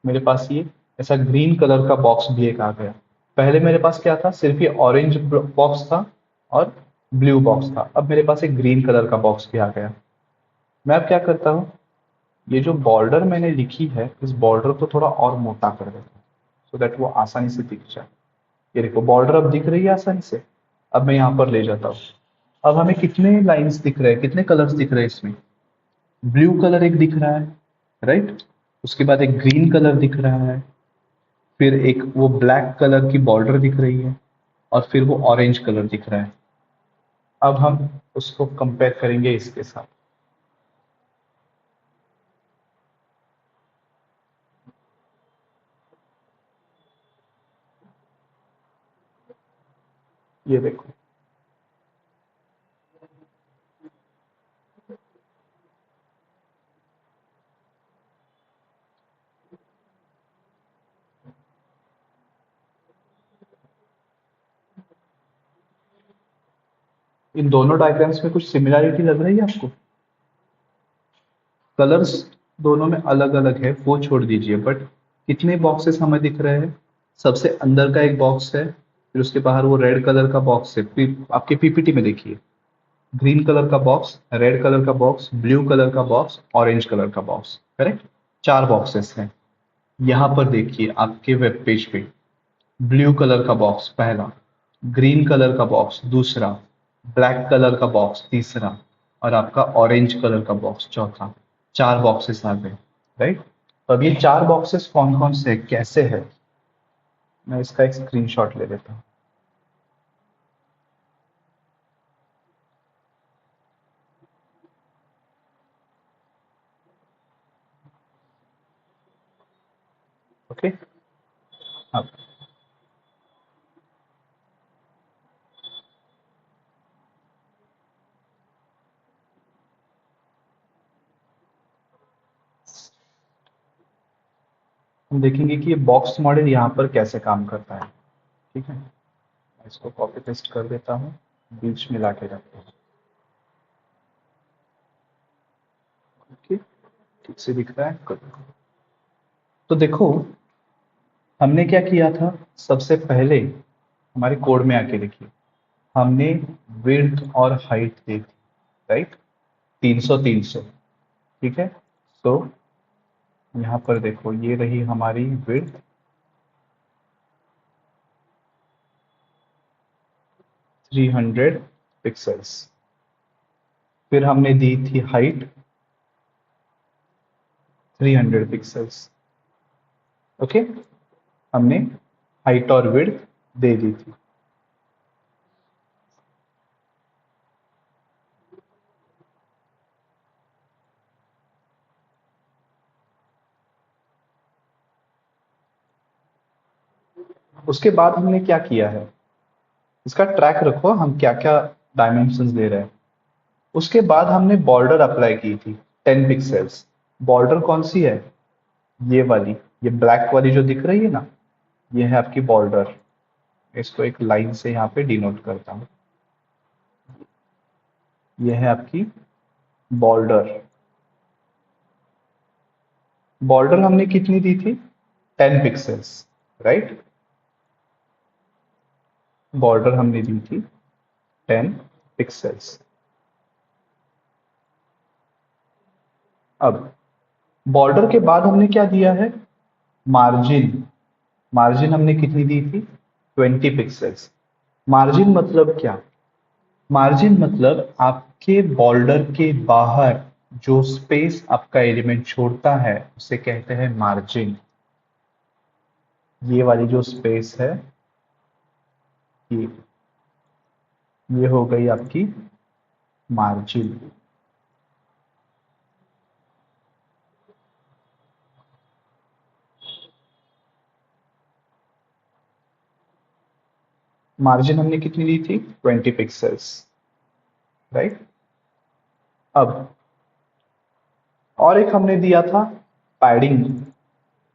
A: मेरे पास ये ऐसा ग्रीन कलर का बॉक्स भी एक आ गया। पहले मेरे पास क्या था, सिर्फ ये ऑरेंज बॉक्स था और ब्लू बॉक्स था, अब मेरे पास एक ग्रीन कलर का बॉक्स भी आ गया। मैं अब क्या करता हूँ, ये जो बॉर्डर मैंने लिखी है, इस बॉर्डर को थोड़ा और मोटा कर देता हूँ सो दैट वो आसानी से दिख जाए। ये देखो बॉर्डर अब दिख रही है आसानी से। अब मैं यहाँ पर ले जाता हूँ। अब हमें कितने लाइंस दिख रहे हैं, कितने कलर्स दिख रहे हैं इसमें? ब्लू कलर एक दिख रहा है, राइट। उसके बाद एक ग्रीन कलर दिख रहा है, फिर एक वो ब्लैक कलर की बॉर्डर दिख रही है, और फिर वो ऑरेंज कलर दिख रहा है। अब हम उसको कंपेयर करेंगे इसके साथ। ये देखो, इन दोनों डायग्राम्स में कुछ सिमिलरिटी लग रही है आपको? कलर्स दोनों में अलग अलग है वो छोड़ दीजिए, बट कितने बॉक्सेस हमें दिख रहे हैं? सबसे अंदर का एक बॉक्स है, फिर उसके बाहर वो रेड कलर का बॉक्स है। आपके पीपीटी में देखिए, ग्रीन कलर का बॉक्स, रेड कलर का बॉक्स, ब्लू कलर का बॉक्स, ऑरेंज कलर का बॉक्स, करेक्ट। 4 बॉक्सेस हैं। यहाँ पर देखिए आपके वेब पेज पे, ब्लू कलर का बॉक्स पहला, ग्रीन कलर का बॉक्स दूसरा, ब्लैक कलर का बॉक्स तीसरा, और आपका ऑरेंज कलर का बॉक्स चौथा। 4 बॉक्सेस आ गए, राइट। तो अब ये 4 बॉक्सेस कौन कौन से हैं, कैसे है, मैं इसका एक स्क्रीनशॉट ले लेता हूँ। ओके। अब हम देखेंगे कि ये बॉक्स मॉडल यहाँ पर कैसे काम करता है। ठीक है, मैं इसको कॉपी पेस्ट कर देता हूँ, बीच में लाके रखता हूँ। ओके, ठीक से दिख रहा है? Good। तो देखो, हमने क्या किया था, सबसे पहले हमारे कोड में आके देखिए, हमने विड्थ और हाइट देखी, राइट। 300 300, ठीक है। तो यहाँ पर देखो, ये रही हमारी विड्थ, 300 पिक्सल्स। फिर हमने दी थी हाइट 300 पिक्सल्स। ओके, हमने हाइट और विड्थ दे दी थी। उसके बाद हमने क्या किया है, इसका ट्रैक रखो, हम क्या क्या डायमेंशंस दे रहे हैं। उसके बाद हमने बॉर्डर अप्लाई की थी 10 पिक्सल्स। बॉर्डर कौन सी है? ये वाली, ये ब्लैक वाली जो दिख रही है ना, ये है आपकी बॉर्डर। इसको एक लाइन से यहाँ पे डिनोट करता हूँ। ये है आपकी बॉर्डर। बॉर्डर हमने कितनी दी थी? 10 पिक्सल्स, राइट। बॉर्डर हमने दी थी 10 पिक्सल्स। अब बॉर्डर के बाद हमने क्या दिया है? मार्जिन। मार्जिन हमने कितनी दी थी? 20 पिक्सल्स। मार्जिन मतलब क्या? मार्जिन मतलब आपके बॉर्डर के बाहर जो स्पेस आपका एलिमेंट छोड़ता है उसे कहते हैं मार्जिन। ये वाली जो स्पेस है, ये ये हो गई आपकी मार्जिन। मार्जिन हमने कितनी दी थी? 20 पिक्सल्स, राइट। अब और एक हमने दिया था पैडिंग।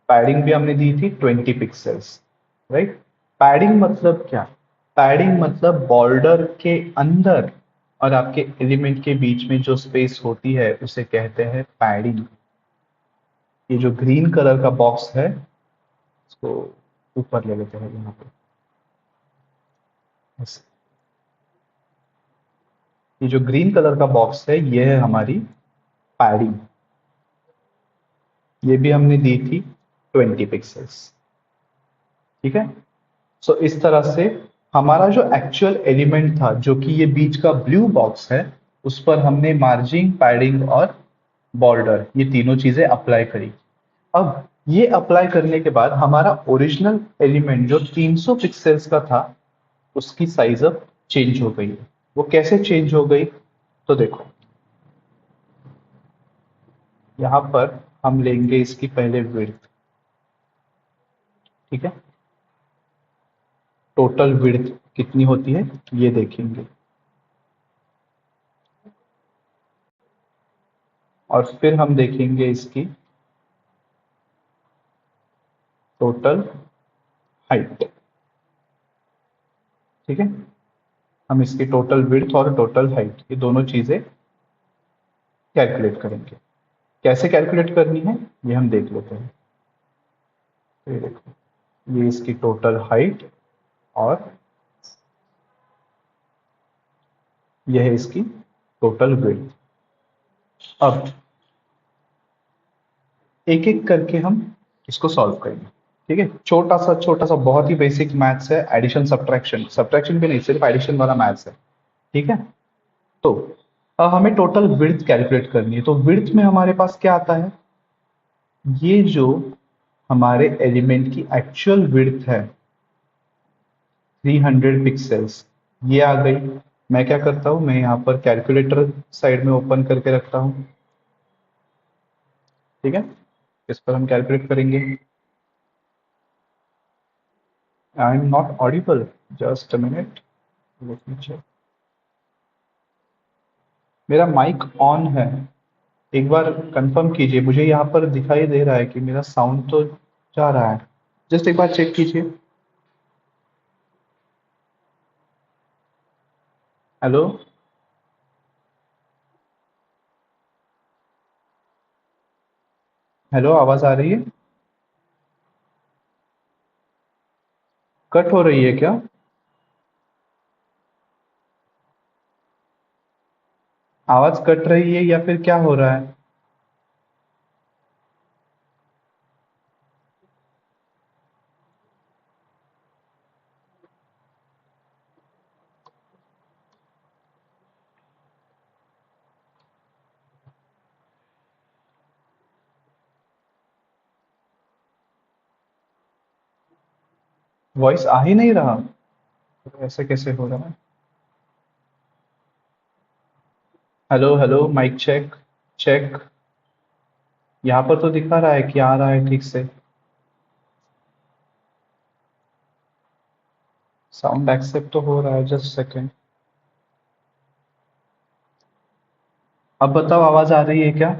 A: पैडिंग भी हमने दी थी 20 पिक्सल्स, राइट। पैडिंग मतलब क्या? पैडिंग मतलब बॉर्डर के अंदर और आपके एलिमेंट के बीच में जो स्पेस होती है उसे कहते हैं पैडिंग। ये जो ग्रीन कलर का बॉक्स है, इसको ऊपर ले लेते हैं यहाँ पे। ऐसे। ये जो ग्रीन कलर का बॉक्स है, ये है हमारी पैडिंग। ये भी हमने दी थी 20 पिक्सल्स, ठीक है। सो इस तरह से हमारा जो एक्चुअल एलिमेंट था, जो कि ये बीच का ब्लू बॉक्स है, उस पर हमने मार्जिन, पैडिंग और बॉर्डर, ये तीनों चीजें अप्लाई करी। अब ये अप्लाई करने के बाद हमारा ओरिजिनल एलिमेंट जो 300 पिक्सेल्स का था, उसकी साइज अब चेंज हो गई है। वो कैसे चेंज हो गई? तो देखो, यहाँ पर हम लेंगे इसकी पहले विड्थ, ठीक है। टोटल विड्थ कितनी होती है ये देखेंगे, और फिर हम देखेंगे इसकी टोटल हाइट, ठीक है। हम इसकी टोटल विड्थ और टोटल हाइट, ये दोनों चीजें कैलकुलेट करेंगे। कैसे कैलकुलेट करनी है ये हम देख लेते हैं। तो ये देखो, ये इसकी टोटल हाइट और यह है इसकी टोटल विड्थ। अब एक एक करके हम इसको सॉल्व करेंगे, ठीक है। छोटा सा बहुत ही बेसिक मैथ्स है, एडिशन सब्ट्रैक्शन, सब्ट्रैक्शन भी नहीं, सिर्फ एडिशन वाला मैथ्स है, ठीक है। तो अब हमें टोटल विड्थ कैलकुलेट करनी है। तो विड्थ में हमारे पास क्या आता है, ये जो हमारे एलिमेंट की एक्चुअल विड्थ है 300 पिक्सेल्स, ये आ गई। मैं क्या करता हूं, मैं यहाँ पर कैलकुलेटर साइड में ओपन करके रखता हूं, ठीक है। इस पर हम कैलकुलेट करेंगे। I am not audible, just a minute, let me check. मेरा माइक ऑन है, एक बार कंफर्म कीजिए। मुझे यहाँ पर दिखाई दे रहा है कि मेरा साउंड तो जा रहा है, जस्ट एक बार चेक कीजिए। हेलो, हेलो, आवाज आ रही है? कट हो रही है क्या? आवाज कट रही है या फिर क्या हो रहा है? वॉइस आ ही नहीं रहा, तो ऐसे कैसे हो रहा है? Hello hello, mic check, check. यहाँ पर तो दिखा रहा है कि आ रहा है ठीक से, साउंड एक्सेप्ट तो हो रहा है। जस्ट सेकेंड, अब बताओ, आवाज आ रही है क्या?